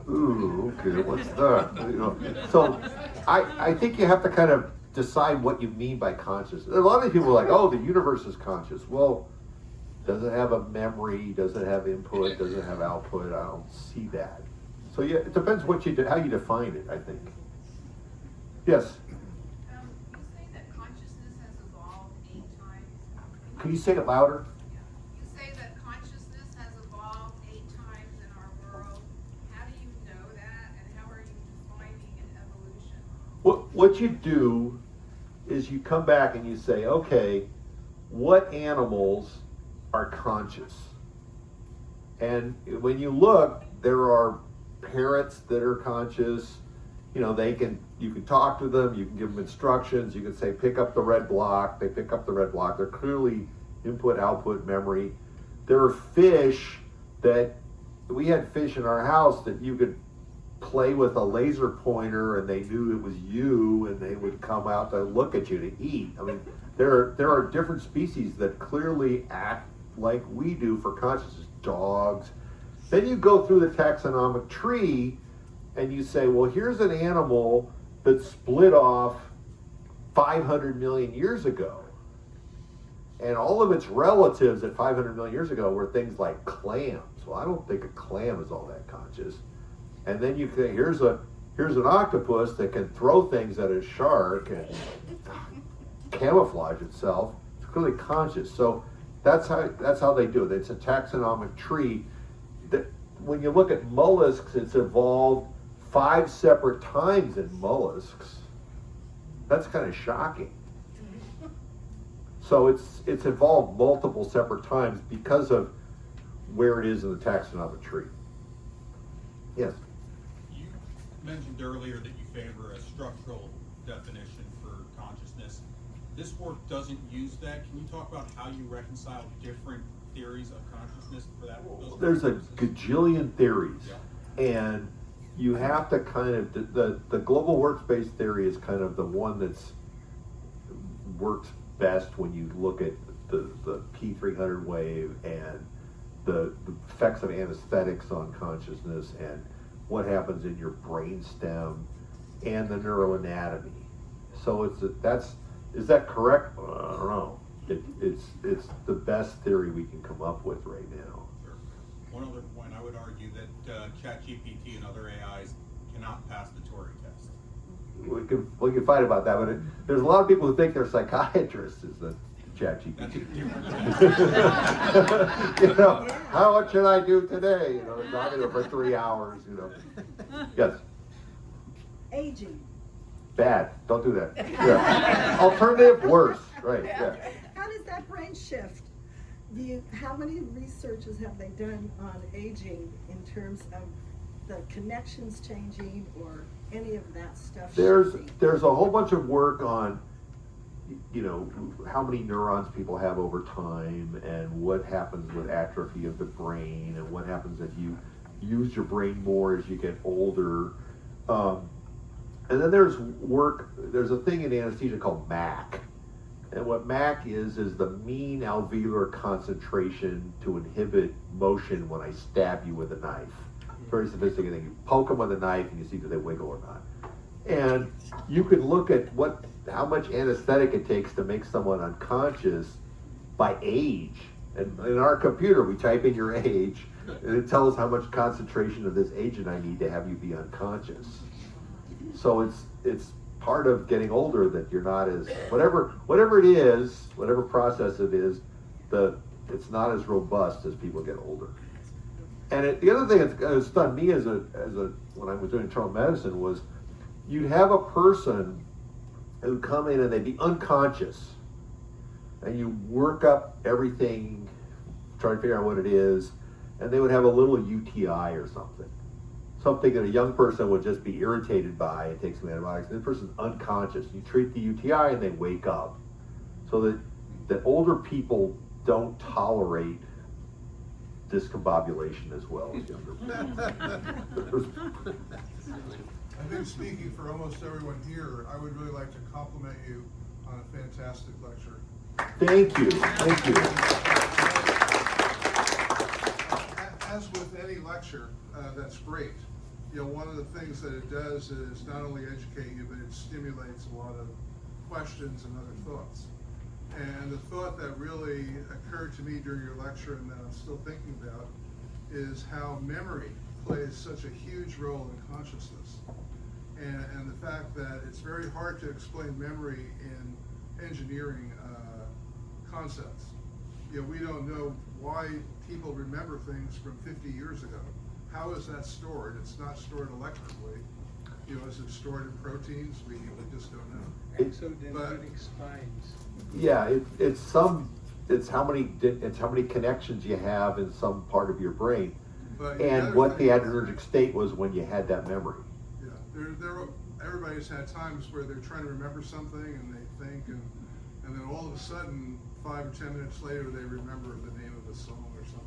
Ooh, okay, what's that? So I think you have to kind of decide what you mean by conscious. A lot of people are like, oh, the universe is conscious. Well, does it have a memory? Does it have input? Does it have output? I don't see that. So yeah, it depends how you define it, I think. Yes? You say that consciousness has evolved 8 times. Can you say it louder? You say that consciousness has evolved 8 times in our world. How do you know that, and how are you defining an evolution? What you do is you come back and you say, okay, what animals are conscious? And when you look, there are parrots that are conscious. You can talk to them, you can give them instructions, you can say pick up the red block, they pick up the red block. They're clearly input, output, memory. There are fish we had fish in our house that you could play with a laser pointer and they knew it was you and they would come out to look at you to eat. I mean, there are different species that clearly act like we do for consciousness. Dogs. Then you go through the taxonomic tree and you say, well, here's an animal that split off 500 million years ago. And all of its relatives at 500 million years ago were things like clams. Well, I don't think a clam is all that conscious. And then you say, here's an octopus that can throw things at a shark and camouflage itself. It's clearly conscious. So that's how they do it. It's a taxonomic tree. That when you look at mollusks, it's evolved 5 separate times in mollusks. That's kind of shocking. So it's evolved multiple separate times because of where it is in the taxonomic tree. Yes? You mentioned earlier that you favor a structural definition for consciousness. This work doesn't use that. Can you talk about how you reconcile different theories of consciousness for that? There's a gajillion theories. Yeah. And you have to kind of, the global workspace theory is kind of the one that's works best when you look at the P300 wave and the effects of anesthetics on consciousness and what happens in your brainstem and the neuroanatomy. So is that correct? I don't know. It's the best theory we can come up with right now. Sure. One other point, I would argue that ChatGPT and other AIs cannot pass the Turing test. We can fight about that, but there's a lot of people who think they're psychiatrists. Is the ChatGPT? That's a different. You know, what should I do today? You know, they're talking to it for 3 hours. You know. Yes. Aging. Bad. Don't do that. Yeah. Alternative, worse. Right. Yeah. How does that brain shift? How many researches have they done on aging in terms of the connections changing or any of that stuff? There's a whole bunch of work on, you know, how many neurons people have over time and what happens with atrophy of the brain and what happens if you use your brain more as you get older. And then there's a thing in anesthesia called MAC. And what MAC is the mean alveolar concentration to inhibit motion when I stab you with a knife. Very sophisticated thing. You poke them with a knife and you see if they wiggle or not. And you can look at how much anesthetic it takes to make someone unconscious by age. And in our computer, we type in your age, and it tells how much concentration of this agent I need to have you be unconscious. So it's part of getting older that you're not as whatever it is, whatever process it is, it's not as robust as people get older. And the other thing that stunned me when I was doing internal medicine was you'd have a person who'd come in and they'd be unconscious, and you work up everything, try to figure out what it is, and they would have a little UTI or something that a young person would just be irritated by and take some antibiotics. And the person's unconscious. You treat the UTI and they wake up, so that older people don't tolerate discombobulation as well as younger people. I think speaking for almost everyone here, I would really like to compliment you on a fantastic lecture. Thank you. Thank you. As with any lecture, that's great. You know, one of the things that it does is not only educate you, but it stimulates a lot of questions and other thoughts. And the thought that really occurred to me during your lecture and that I'm still thinking about is how memory plays such a huge role in consciousness. And the fact that it's very hard to explain memory in engineering concepts. You know, we don't know why people remember things from 50 years ago. How is that stored? It's not stored electrically. You know, is it stored in proteins? We just don't know. Exodendritic spines. Yeah, it's how many connections you have in some part of your brain, and what the adrenergic state was when you had that memory. Yeah, everybody's had times where they're trying to remember something and they think, and then all of a sudden, 5 or 10 minutes later, they remember the name of a song or something.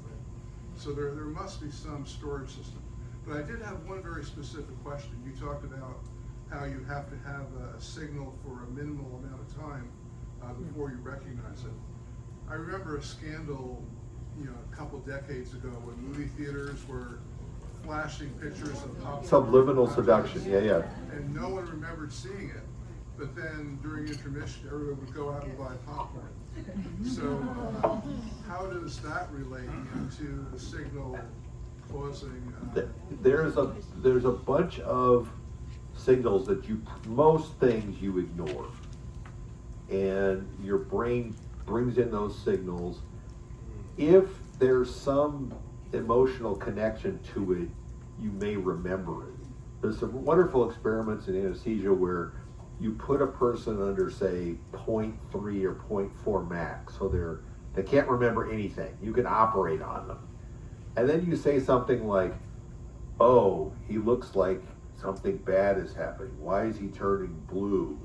So there must be some storage system. But I did have one very specific question. You talked about how you have to have a signal for a minimal amount of time before you recognize it. I remember a scandal, a couple decades ago when movie theaters were flashing pictures of pop Subliminal seduction, yeah. And no one remembered seeing it. But then during intermission, everyone would go out and buy popcorn. So how does that relate to the signal causing? There's a bunch of signals that most things you ignore, and your brain brings in those signals. If there's some emotional connection to it, you may remember it. There's some wonderful experiments in anesthesia where you put a person under, say, 0.3 or 0.4 max, so they can't remember anything. You can operate on them. And then you say something like, oh, he looks like something bad is happening. Why is he turning blue?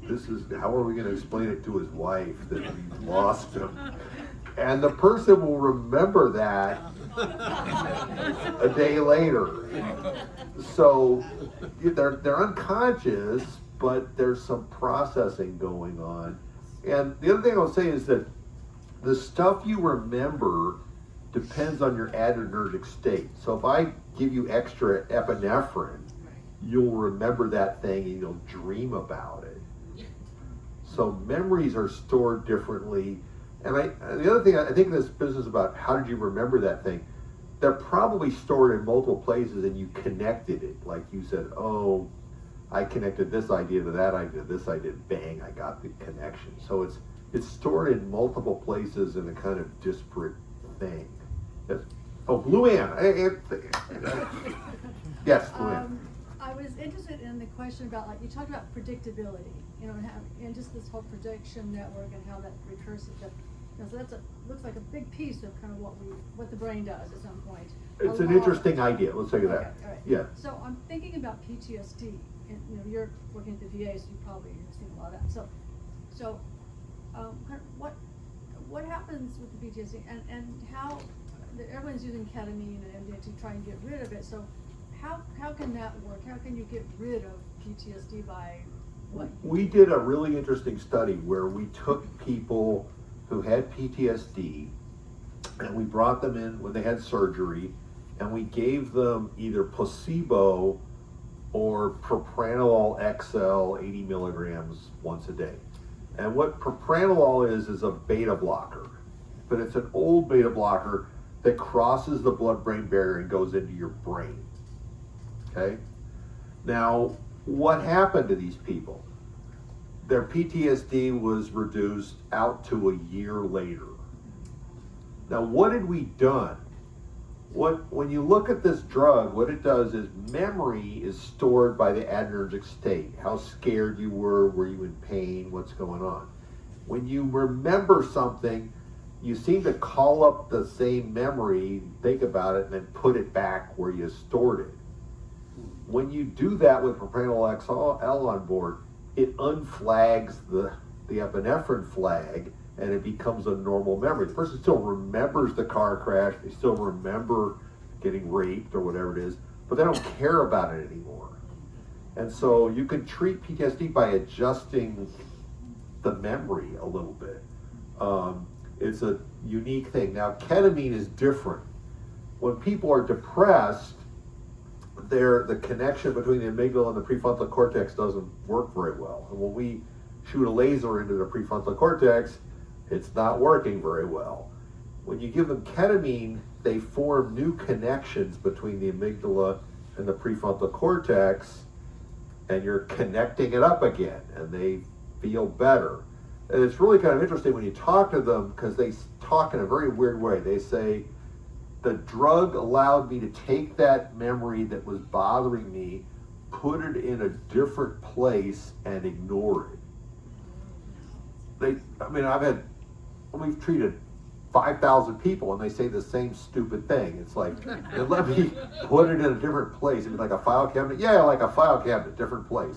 How are we going to explain it to his wife that we lost him? And the person will remember that a day later. So they're unconscious, but there's some processing going on. And the other thing I'll say is that the stuff you remember depends on your adrenergic state. So if I give you extra epinephrine, you'll remember that thing and you'll dream about it. So memories are stored differently. And the other thing, I think this business about how did you remember that thing, they're probably stored in multiple places and you connected it. Like you said, oh, I connected this idea to that idea, this idea, bang, I got the connection. So it's stored in multiple places in a kind of disparate thing. Yes. Oh, Blue Ann. Yes, Blue Ann. I was interested in the question about, like, you talked about predictability, you know, and just this whole prediction network and how that recursive, so that's looks like a big piece of kind of what the brain does at some point. It's an interesting idea. Let's say that. Okay, all right. Yeah. So I'm thinking about PTSD, and you know, you're working at the VA, so you probably have seen a lot of that. So, kind of what happens with the PTSD, and how everyone's using ketamine and MDMA to try and get rid of it. So, how can that work? How can you get rid of PTSD by what? We did a really interesting study where we took people who had PTSD and we brought them in when they had surgery, and we gave them either placebo or propranolol XL 80 milligrams once a day. And what propranolol is a beta blocker, but it's an old beta blocker that crosses the blood-brain barrier and goes into your brain. Okay? Now, what happened to these people? Their PTSD was reduced out to a year later. Now, what had we done? When you look at this drug, what it does is memory is stored by the adrenergic state. How scared you were you in pain, what's going on. When you remember something, you seem to call up the same memory, think about it, and then put it back where you stored it. When you do that with propranolol XL on board, it unflags the epinephrine flag, and it becomes a normal memory. The person still remembers the car crash, they still remember getting raped or whatever it is, but they don't care about it anymore. And so you can treat PTSD by adjusting the memory a little bit. It's a unique thing. Now, ketamine is different. When people are depressed, the connection between the amygdala and the prefrontal cortex doesn't work very well. And when we shoot a laser into the prefrontal cortex, it's not working very well. When you give them ketamine, they form new connections between the amygdala and the prefrontal cortex, and you're connecting it up again, and they feel better. And it's really kind of interesting when you talk to them, because they talk in a very weird way. They say, the drug allowed me to take that memory that was bothering me, put it in a different place, and ignore it. We've treated 5,000 people and they say the same stupid thing. It's like, let me put it in a different place. I mean, like a file cabinet? Yeah, like a file cabinet, different place.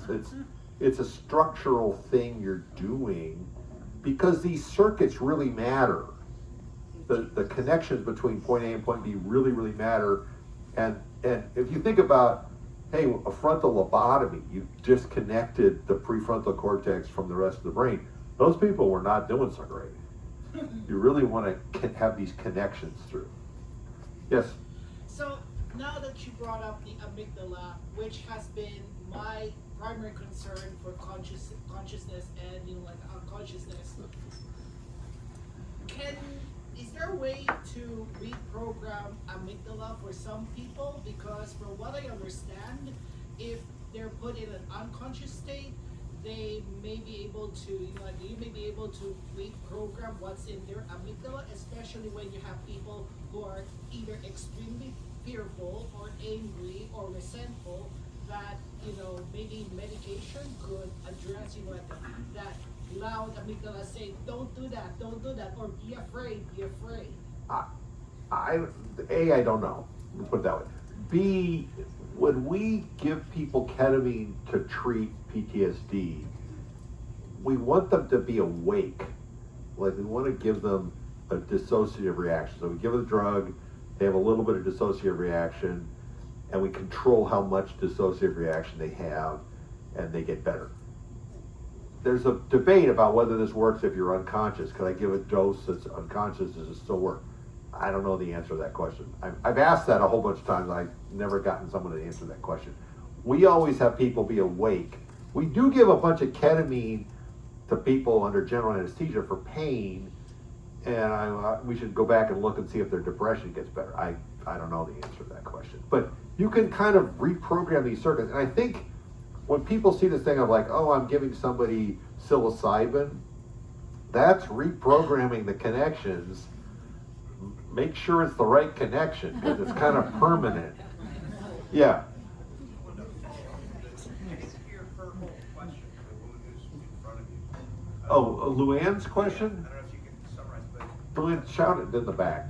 It's a structural thing you're doing because these circuits really matter. The connections between point A and point B really, really matter. And if you think about, hey, a frontal lobotomy, you disconnected the prefrontal cortex from the rest of the brain. Those people were not doing so great. You really want to have these connections through. Yes? So now that you brought up the amygdala, which has been my primary concern for consciousness and like unconsciousness, is there a way to reprogram amygdala for some people? Because from what I understand, if they're put in an unconscious state, they may be able to, you may be able to reprogram what's in their amygdala, especially when you have people who are either extremely fearful or angry or resentful, that, maybe medication could address, that loud amygdala saying, don't do that, or be afraid. I don't know. Let's put it that way. B, when we give people ketamine to treat PTSD, we want them to be awake. Like, we want to give them a dissociative reaction. So we give them the drug, they have a little bit of dissociative reaction, and we control how much dissociative reaction they have, and they get better. There's a debate about whether this works if you're unconscious. Could I give a dose that's unconscious? Does it still work? I don't know the answer to that question. I've asked that a whole bunch of times. I've never gotten someone to answer that question. We always have people be awake. We do give a bunch of ketamine to people under general anesthesia for pain, and we should go back and look and see if their depression gets better. I don't know the answer to that question, but you can kind of reprogram these circuits. And I think when people see this thing of like, oh, I'm giving somebody psilocybin, that's reprogramming the connections. Make sure it's the right connection, because it's kind of permanent. Yeah. Oh, Luann's question? I don't know if you can summarize, but. Luann, shout it in the back.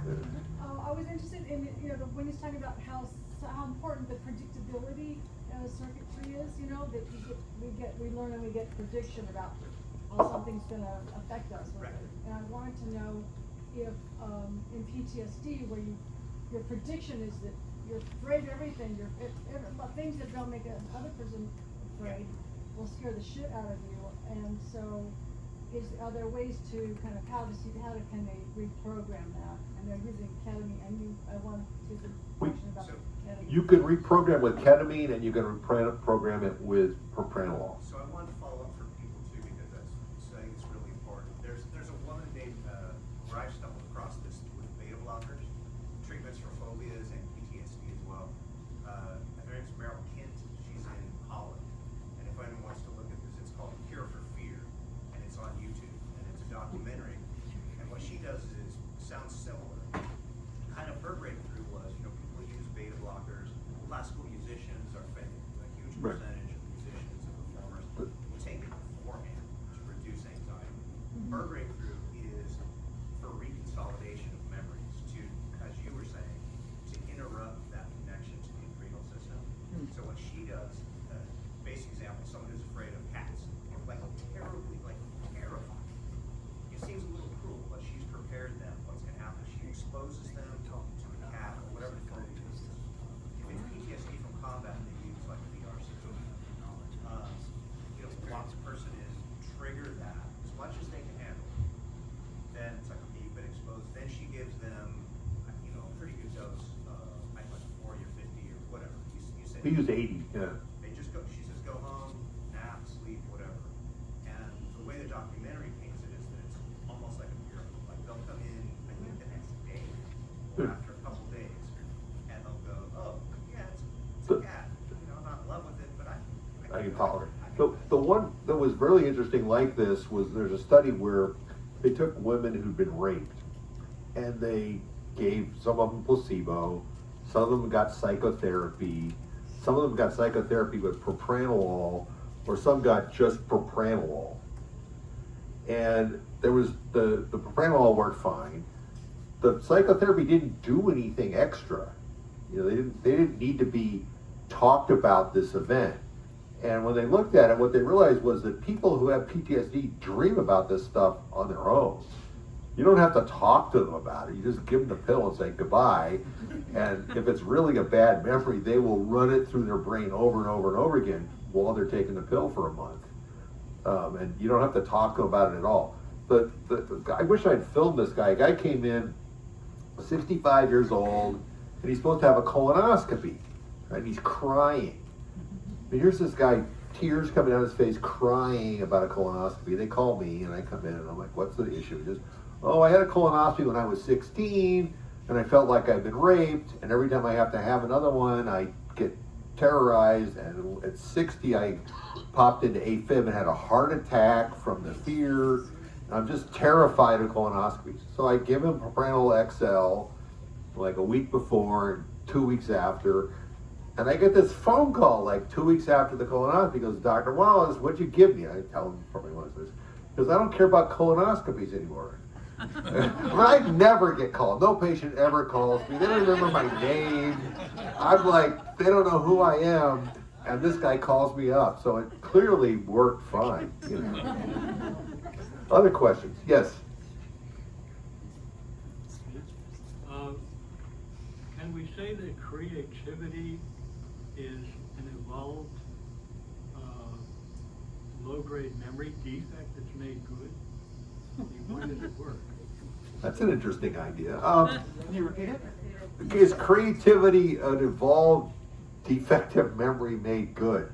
I was interested in, you know, when he's talking about how important the predictability of circuitry is, you know, that we learn and we get prediction about how something's gonna affect us. Right. And I wanted to know if, in PTSD, where your prediction is that you're afraid of everything, but things that don't make another person afraid will scare the shit out of you, and so are there ways to kind of how can they reprogram that? And they're using ketamine, and I want to the question about ketamine. You can reprogram with ketamine, and you can reprogram it with propranolol. So I wanted to follow up for people too, because that's saying it's really important. There's a woman named, where I've stumbled across this with beta blockers, treatments for phobias and PTSD as well. Her name's Marin County. She's in Holland. And if anyone wants to look at this, it's called Cure for Fear. And it's on YouTube. And it's a documentary. And what she does is, sounds similar. Kind of her breakthrough was, you know, people use beta blockers. Classical musicians are fake. A huge Right. percentage of musicians and performers will take it beforehand to reduce anxiety. Her breakthrough is for reconsolidation of memories to, as you were saying, to interrupt that connection to the adrenal system. So what she does, basic example, someone who's afraid of cats, like terribly, like terrified. It seems a little cruel, but she's prepared them what's gonna happen. She exposes them to a cat or whatever the phobia is. If it's PTSD from combat, they use like a VR system. You know, once a person is triggered that as much as they can handle, then it's like, okay, you've been exposed. Then she gives them, you know, a pretty good dose, like 40 or 50 or whatever. You said We use 80, yeah. they just go, she says, go home, nap, sleep, whatever. And the way the documentary paints it is that it's almost like a miracle. Like they'll come in, I think the next day, or after a couple days, and they'll go, oh, yeah, it's a cat. You know, I'm not in love with it, but I can tolerate. The one that was really interesting like this was there's a study where they took women who'd been raped, and they gave some of them placebo, some of them got psychotherapy, some of them got psychotherapy with propranolol, or some got just propranolol. And there was the propranolol worked fine. The psychotherapy didn't do anything extra. You know, they didn't need to be talked about this event. And when they looked at it, what they realized was that people who have PTSD dream about this stuff on their own. You don't have to talk to them about it. You just give them the pill and say goodbye. And if it's really a bad memory, they will run it through their brain over and over and over again while they're taking the pill for a month. And you don't have to talk to them about it at all. But I wish I'd filmed this guy. A guy came in, 65 years old, and he's supposed to have a colonoscopy. Right? And he's crying. But here's this guy, tears coming down his face, crying about a colonoscopy. They call me, and I come in, and I'm like, what's the issue? He says, oh, I had a colonoscopy when I was 16, and I felt like I've been raped, and every time I have to have another one, I get terrorized, and at 60, I popped into AFib and had a heart attack from the fear. I'm just terrified of colonoscopies. So I give him propranolol XL like a week before, and 2 weeks after, and I get this phone call like 2 weeks after the colonoscopy. He goes, Dr. Wallace, what'd you give me? I tell him probably what it is. He goes, I don't care about colonoscopies anymore. I never get called. No patient ever calls me. They don't remember my name. I'm like, they don't know who I am, and this guy calls me up. So it clearly worked fine. You know. Other questions? Yes. Can we say that creativity is an evolved low-grade memory defect that's made good? I mean, when does it work? That's an interesting idea. Can you repeat it? Is creativity an evolved defective memory made good?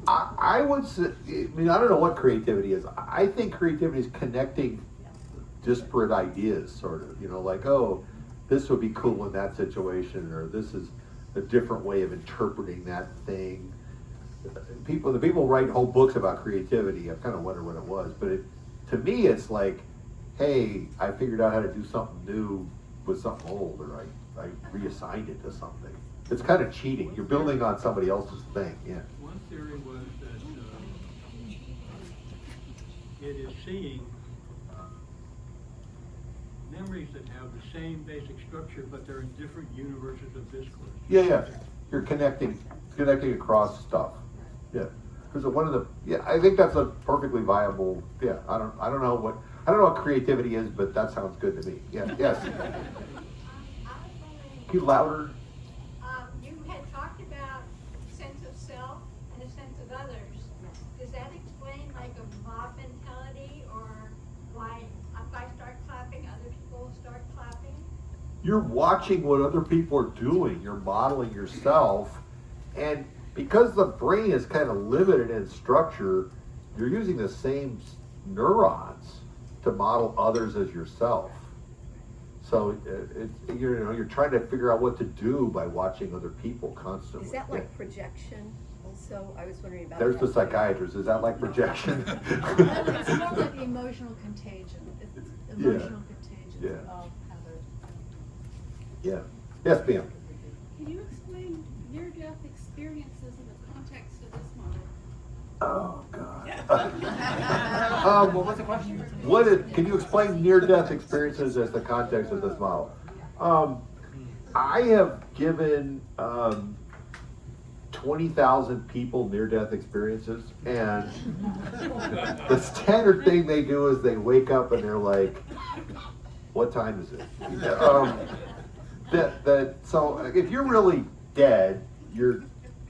I would say, I mean, I don't know what creativity is. I think creativity is connecting disparate ideas, sort of, you know, like, oh, this would be cool in that situation, or this is a different way of interpreting that thing. The people write whole books about creativity. I kind of wonder what it was, but to me, it's like, hey, I figured out how to do something new with something old, or I reassigned it to something. It's kind of cheating. You're building on somebody else's thing, yeah. One theory was that it is seeing memories that have the same basic structure, but they're in different universes of discourse. Yeah. You're connecting across stuff. Yeah. Because I think that's a perfectly viable. Yeah. I don't know what creativity is, but that sounds good to me. Yeah. Yes. Keep louder. You had talked about sense of self and a sense of others. Does that explain like a mob mentality, or why if I start clapping, other people start clapping? You're watching what other people are doing. You're modeling yourself, and because the brain is kind of limited in structure, you're using the same neurons to model others as yourself. So you're trying to figure out what to do by watching other people constantly. Is that like projection? Also, I was wondering about. There's the psychiatrist. Is that like projection? It's more like emotional contagion. It's emotional contagion Yeah. of others. Yeah. Yes, ma'am. Can you explain near-death experiences in the context of this model? Oh God. What was the question? Can you explain near-death experiences as the context of this model? I have given 20,000 people near-death experiences, and the standard thing they do is they wake up and they're like, "What time is it?" So if you're really dead, you're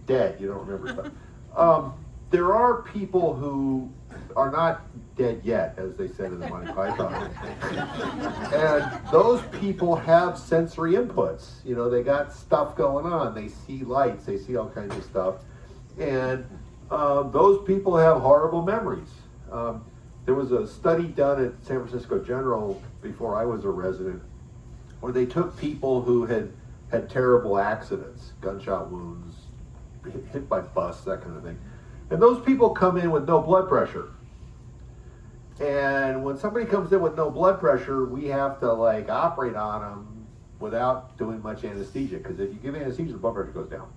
dead. You don't remember stuff. There are people who are not dead yet, as they said in the Monty Python. And those people have sensory inputs. You know, they got stuff going on. They see lights. They see all kinds of stuff. And those people have horrible memories. There was a study done at San Francisco General before I was a resident, where they took people who had terrible accidents, gunshot wounds, hit by bus, that kind of thing. And those people come in with no blood pressure. And when somebody comes in with no blood pressure, we have to like operate on them without doing much anesthesia, because if you give anesthesia, the blood pressure goes down.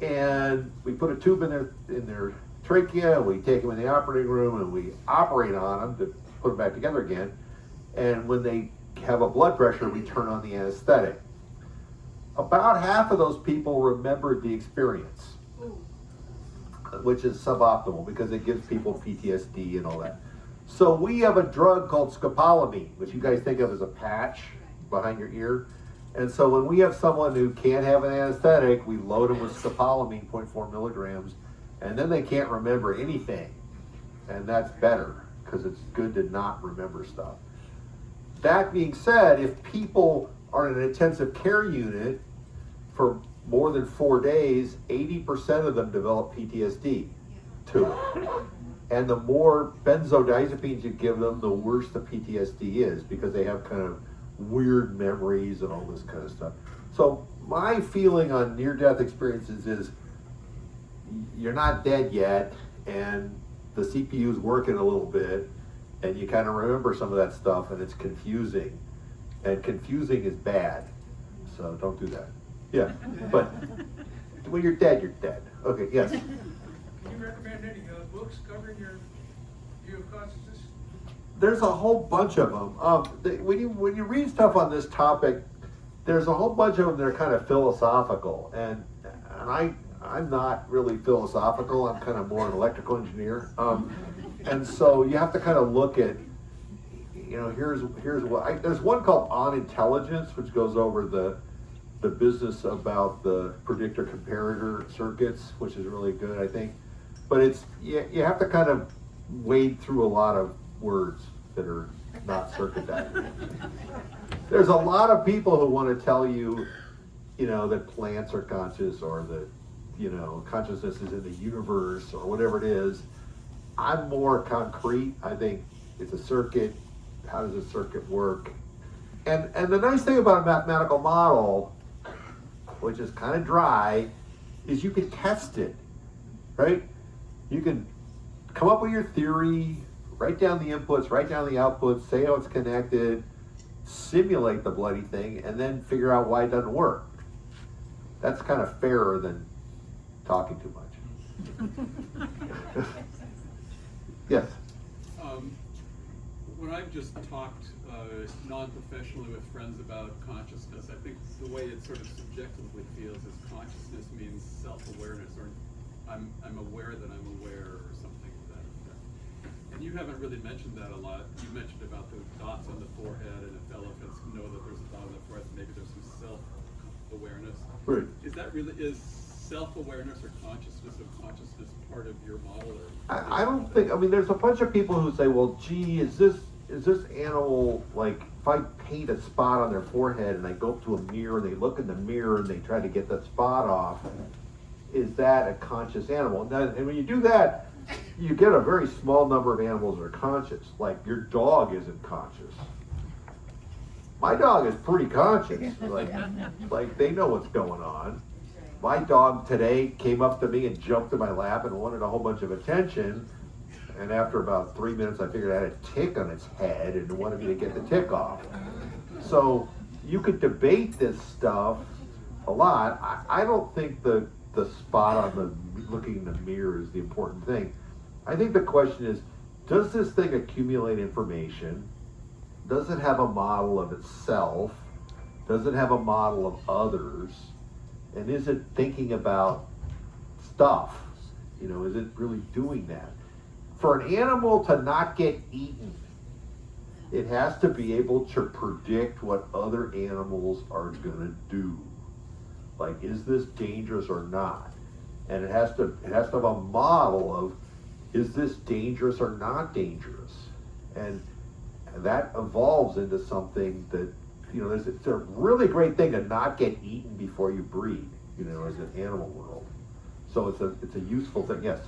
And we put a tube in their trachea, and we take them in the operating room, and we operate on them to put them back together again. And when they have a blood pressure, we turn on the anesthetic. About half of those people remembered the experience, which is suboptimal because it gives people PTSD and all that. So we have a drug called scopolamine, which you guys think of as a patch behind your ear. And so when we have someone who can't have an anesthetic, we load them with scopolamine, 0.4 milligrams, and then they can't remember anything. And that's better, because it's good to not remember stuff. That being said, if people are in an intensive care unit for more than 4 days, 80% of them develop PTSD to it. And the more benzodiazepines you give them, the worse the PTSD is, because they have kind of weird memories and all this kind of stuff. So my feeling on near-death experiences is you're not dead yet, and the CPU's working a little bit, and you kind of remember some of that stuff, and it's confusing. And confusing is bad, so don't do that. Yeah, but when you're dead, you're dead. Okay, yes. Can you recommend any books covering your view of consciousness? There's a whole bunch of them. When you read stuff on this topic, there's a whole bunch of them that are kind of philosophical, and I'm not really philosophical. I'm kind of more an electrical engineer, and so you have to kind of look at, here's what there's one called On Intelligence, which goes over the business about the predictor comparator circuits, which is really good, I think. But it's you have to kind of wade through a lot of words that are not circuit diagrams. There's a lot of people who want to tell you, that plants are conscious, or that consciousness is in the universe or whatever it is. I'm more concrete. I think it's a circuit. How does a circuit work? And the nice thing about a mathematical model, which is kind of dry, is you can test it, right? You can come up with your theory, write down the inputs, write down the outputs, say how it's connected, simulate the bloody thing, and then figure out why it doesn't work. That's kind of fairer than talking too much. Yes? When I've just talked non-professionally with friends about consciousness, I think the way it sort of subjectively feels is consciousness means self-awareness, or I'm aware that I'm aware, or something to that effect. And you haven't really mentioned that a lot. You mentioned about the dots on the forehead, and if elephants know that there's a dot on the forehead, maybe there's some self-awareness. Right. Is self-awareness or consciousness of consciousness part of your model? Or I don't think, there's a bunch of people who say, well, gee, is this animal, like, if I paint a spot on their forehead and I go up to a mirror and they look in the mirror and they try to get that spot off, is that a conscious animal? And when you do that, you get a very small number of animals that are conscious. Like, your dog isn't conscious. My dog is pretty conscious. Like they know what's going on. My dog today came up to me and jumped in my lap and wanted a whole bunch of attention. And after about 3 minutes, I figured I had a tick on its head and wanted me to get the tick off. So you could debate this stuff a lot. I don't think the spot on the looking in the mirror is the important thing. I think the question is, does this thing accumulate information? Does it have a model of itself? Does it have a model of others? And is it thinking about stuff? Is it really doing that? For an animal to not get eaten, it has to be able to predict what other animals are gonna do. Like, is this dangerous or not? And it has to have a model of, is this dangerous or not dangerous? And that evolves into something that, it's a really great thing to not get eaten before you breed, as an animal world. So it's a useful thing, yes?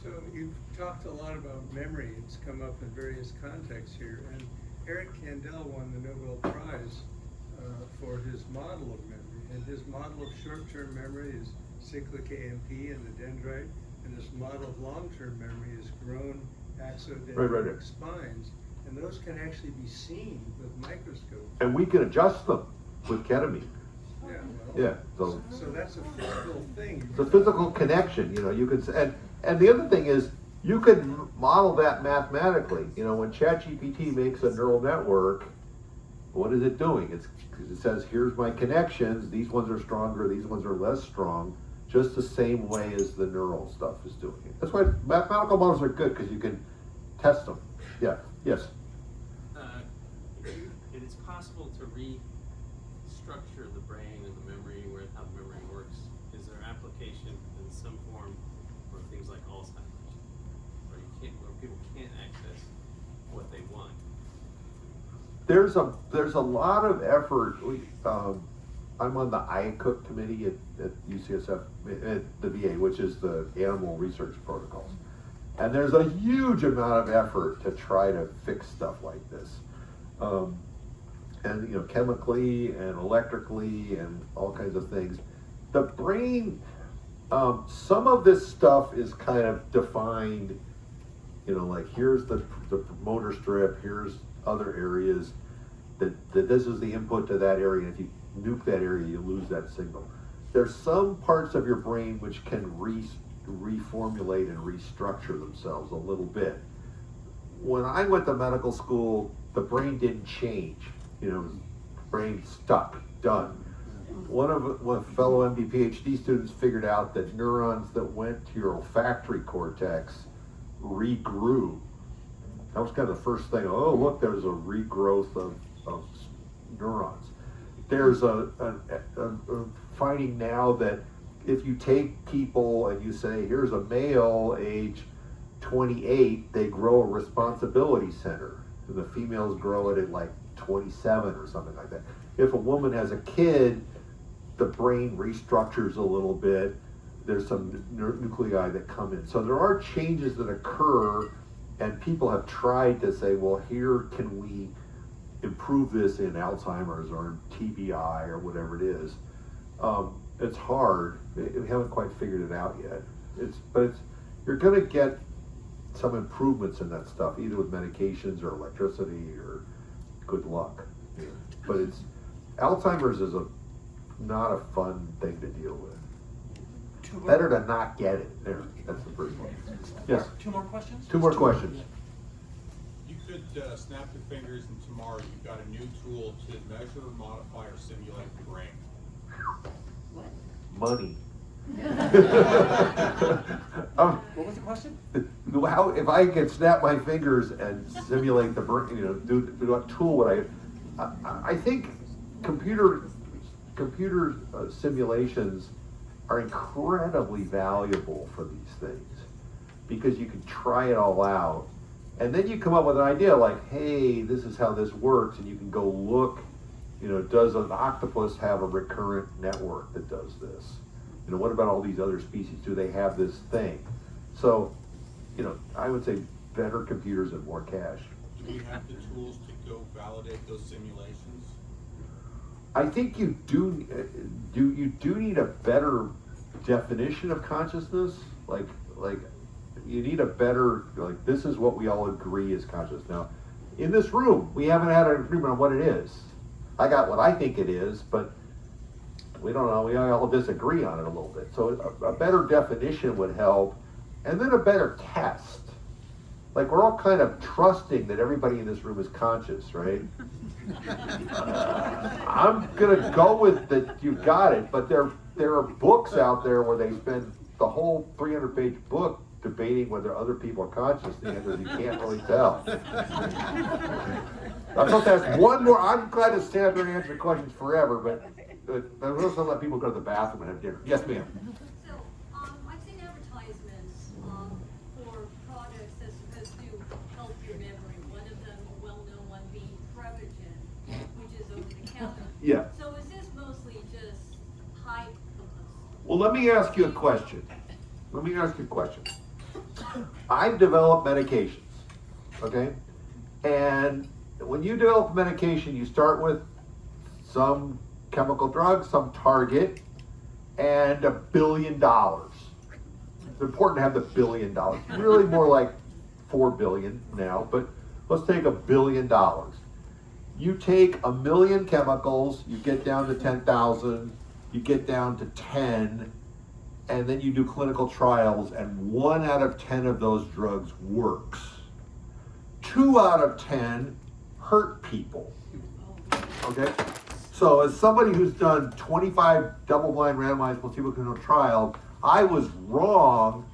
So you've talked a lot about memory. It's come up in various contexts here. And Eric Kandel won the Nobel Prize for his model of memory. And his model of short-term memory is cyclic AMP in the dendrite. And his model of long-term memory is grown axodendritic spines. And those can actually be seen with microscopes. And we can adjust them with ketamine. Yeah, Yeah. So that's a physical thing. It's a physical connection, you can, and the other thing is, you can model that mathematically. When ChatGPT makes a neural network, what is it doing? It says, here's my connections, these ones are stronger, these ones are less strong, just the same way as the neural stuff is doing it. That's why mathematical models are good, because you can test them. Yeah, yes? It is possible to restructure the brain and the memory, how the memory works. Is there application in some form for things like Alzheimer's, where people can't access what they want? There's a lot of effort. I'm on the IACUC committee at UCSF, at the VA, which is the Animal Research Protocols. And there's a huge amount of effort to try to fix stuff like this. And chemically and electrically and all kinds of things. The brain, some of this stuff is kind of defined, like here's the motor strip, here's other areas, that this is the input to that area. If you nuke that area, you lose that signal. There's some parts of your brain which can reformulate and restructure themselves a little bit. When I went to medical school, the brain didn't change. Brain stuck, done. One fellow MD PhD students figured out that neurons that went to your olfactory cortex regrew. That was kind of the first thing. Oh, look, there's a regrowth of neurons. There's a finding now that if you take people and you say, here's a male age 28, they grow a responsibility center. And the females grow it at like 27 or something like that. If a woman has a kid, the brain restructures a little bit. there's some nuclei that come in. So there are changes that occur, and people have tried to say, well, here can we improve this in Alzheimer's or in TBI or whatever it is. It's hard. We haven't quite figured it out yet. You're going to get some improvements in that stuff, either with medications or electricity or good luck. Yeah. But Alzheimer's is not a fun thing to deal with. Better to not get it. There, that's the first one. Yes. Two more questions? Two more questions. You could snap your fingers and tomorrow you've got a new tool to measure, modify, or simulate the brain. Money. What was the question? How, if I could snap my fingers and simulate the brain, do what tool would I think computer simulations are incredibly valuable for these things, because you can try it all out, and then you come up with an idea like, hey, this is how this works, and you can go look, does an octopus have a recurrent network that does this? What about all these other species? Do they have this thing? So, I would say better computers and more cash. Do we have the tools to go validate those simulations? I think you do need a better definition of consciousness. Like you need a better, this is what we all agree is conscious. Now, in this room, we haven't had an agreement on what it is. I got what I think it is, but we don't know. We all disagree on it a little bit. So a better definition would help, and then a better test. Like, we're all kind of trusting that everybody in this room is conscious, right? I'm gonna go with that you got it, but there are books out there where they spend the whole 300-page book debating whether other people are conscious. The answer is you can't really tell. I'm supposed to ask one more. I'm glad to stand up here and answer questions forever, but I'm supposed to let people go to the bathroom and have dinner. Yes, ma'am. So, I've seen advertisements for products that's supposed to help your memory. One of them, a well-known one, being Prevagen, which is over the counter. Yeah. So is this mostly just hype? Well, let me ask you a question. I've developed medications, okay? And when you develop medication, you start with some chemical drug, some target, and $1 billion. It's important to have the $1 billion. Really more like 4 billion now, but let's take $1 billion. You take 1 million chemicals, you get down to 10,000, you get down to 10, and then you do clinical trials, and 1 out of 10 of those drugs works. 2 out of 10 hurt people. Okay? So as somebody who's done 25 double-blind randomized placebo-controlled trials, I was wrong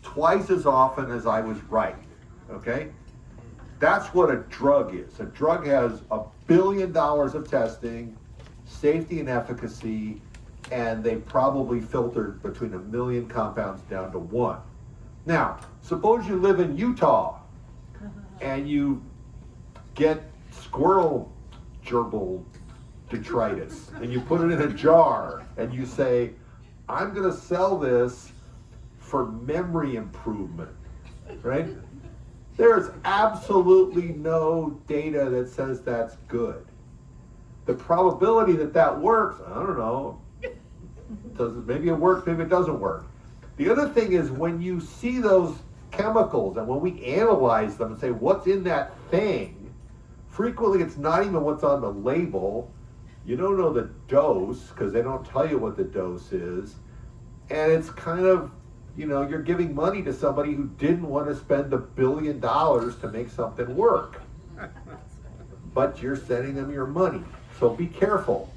twice as often as I was right. Okay? That's what a drug is. A drug has $1 billion of testing, safety and efficacy, and they probably filtered between 1 million compounds down to 1. Now, suppose you live in Utah and you get squirrel gerbil detritus and you put it in a jar and you say, I'm going to sell this for memory improvement, right? There's absolutely no data that says that's good. The probability that that works, I don't know. Maybe it works, maybe it doesn't work. The other thing is when you see those chemicals and when we analyze them and say what's in that thing, frequently it's not even what's on the label. You don't know the dose because they don't tell you what the dose is. And it's kind of, you're giving money to somebody who didn't want to spend $1 billion to make something work. But you're sending them your money. So be careful.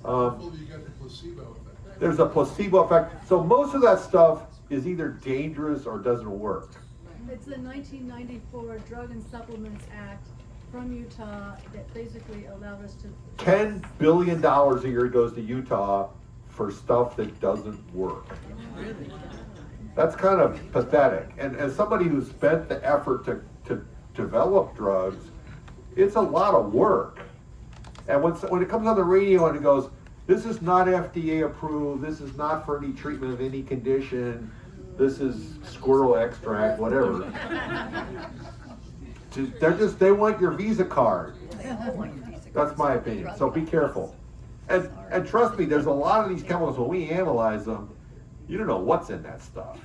You get the placebo effect. There's a placebo effect. So most of that stuff is either dangerous or doesn't work. It's the 1994 Drug and Supplements Act from Utah that basically allowed us to... $10 billion a year goes to Utah for stuff that doesn't work. That's kind of pathetic. And as somebody who's spent the effort to develop drugs, it's a lot of work. And when it comes on the radio and it goes, This is not FDA approved, this is not for any treatment of any condition, this is squirrel extract, whatever. They want your Visa card. That's my opinion, so be careful. And trust me, there's a lot of these chemicals, when we analyze them, you don't know what's in that stuff.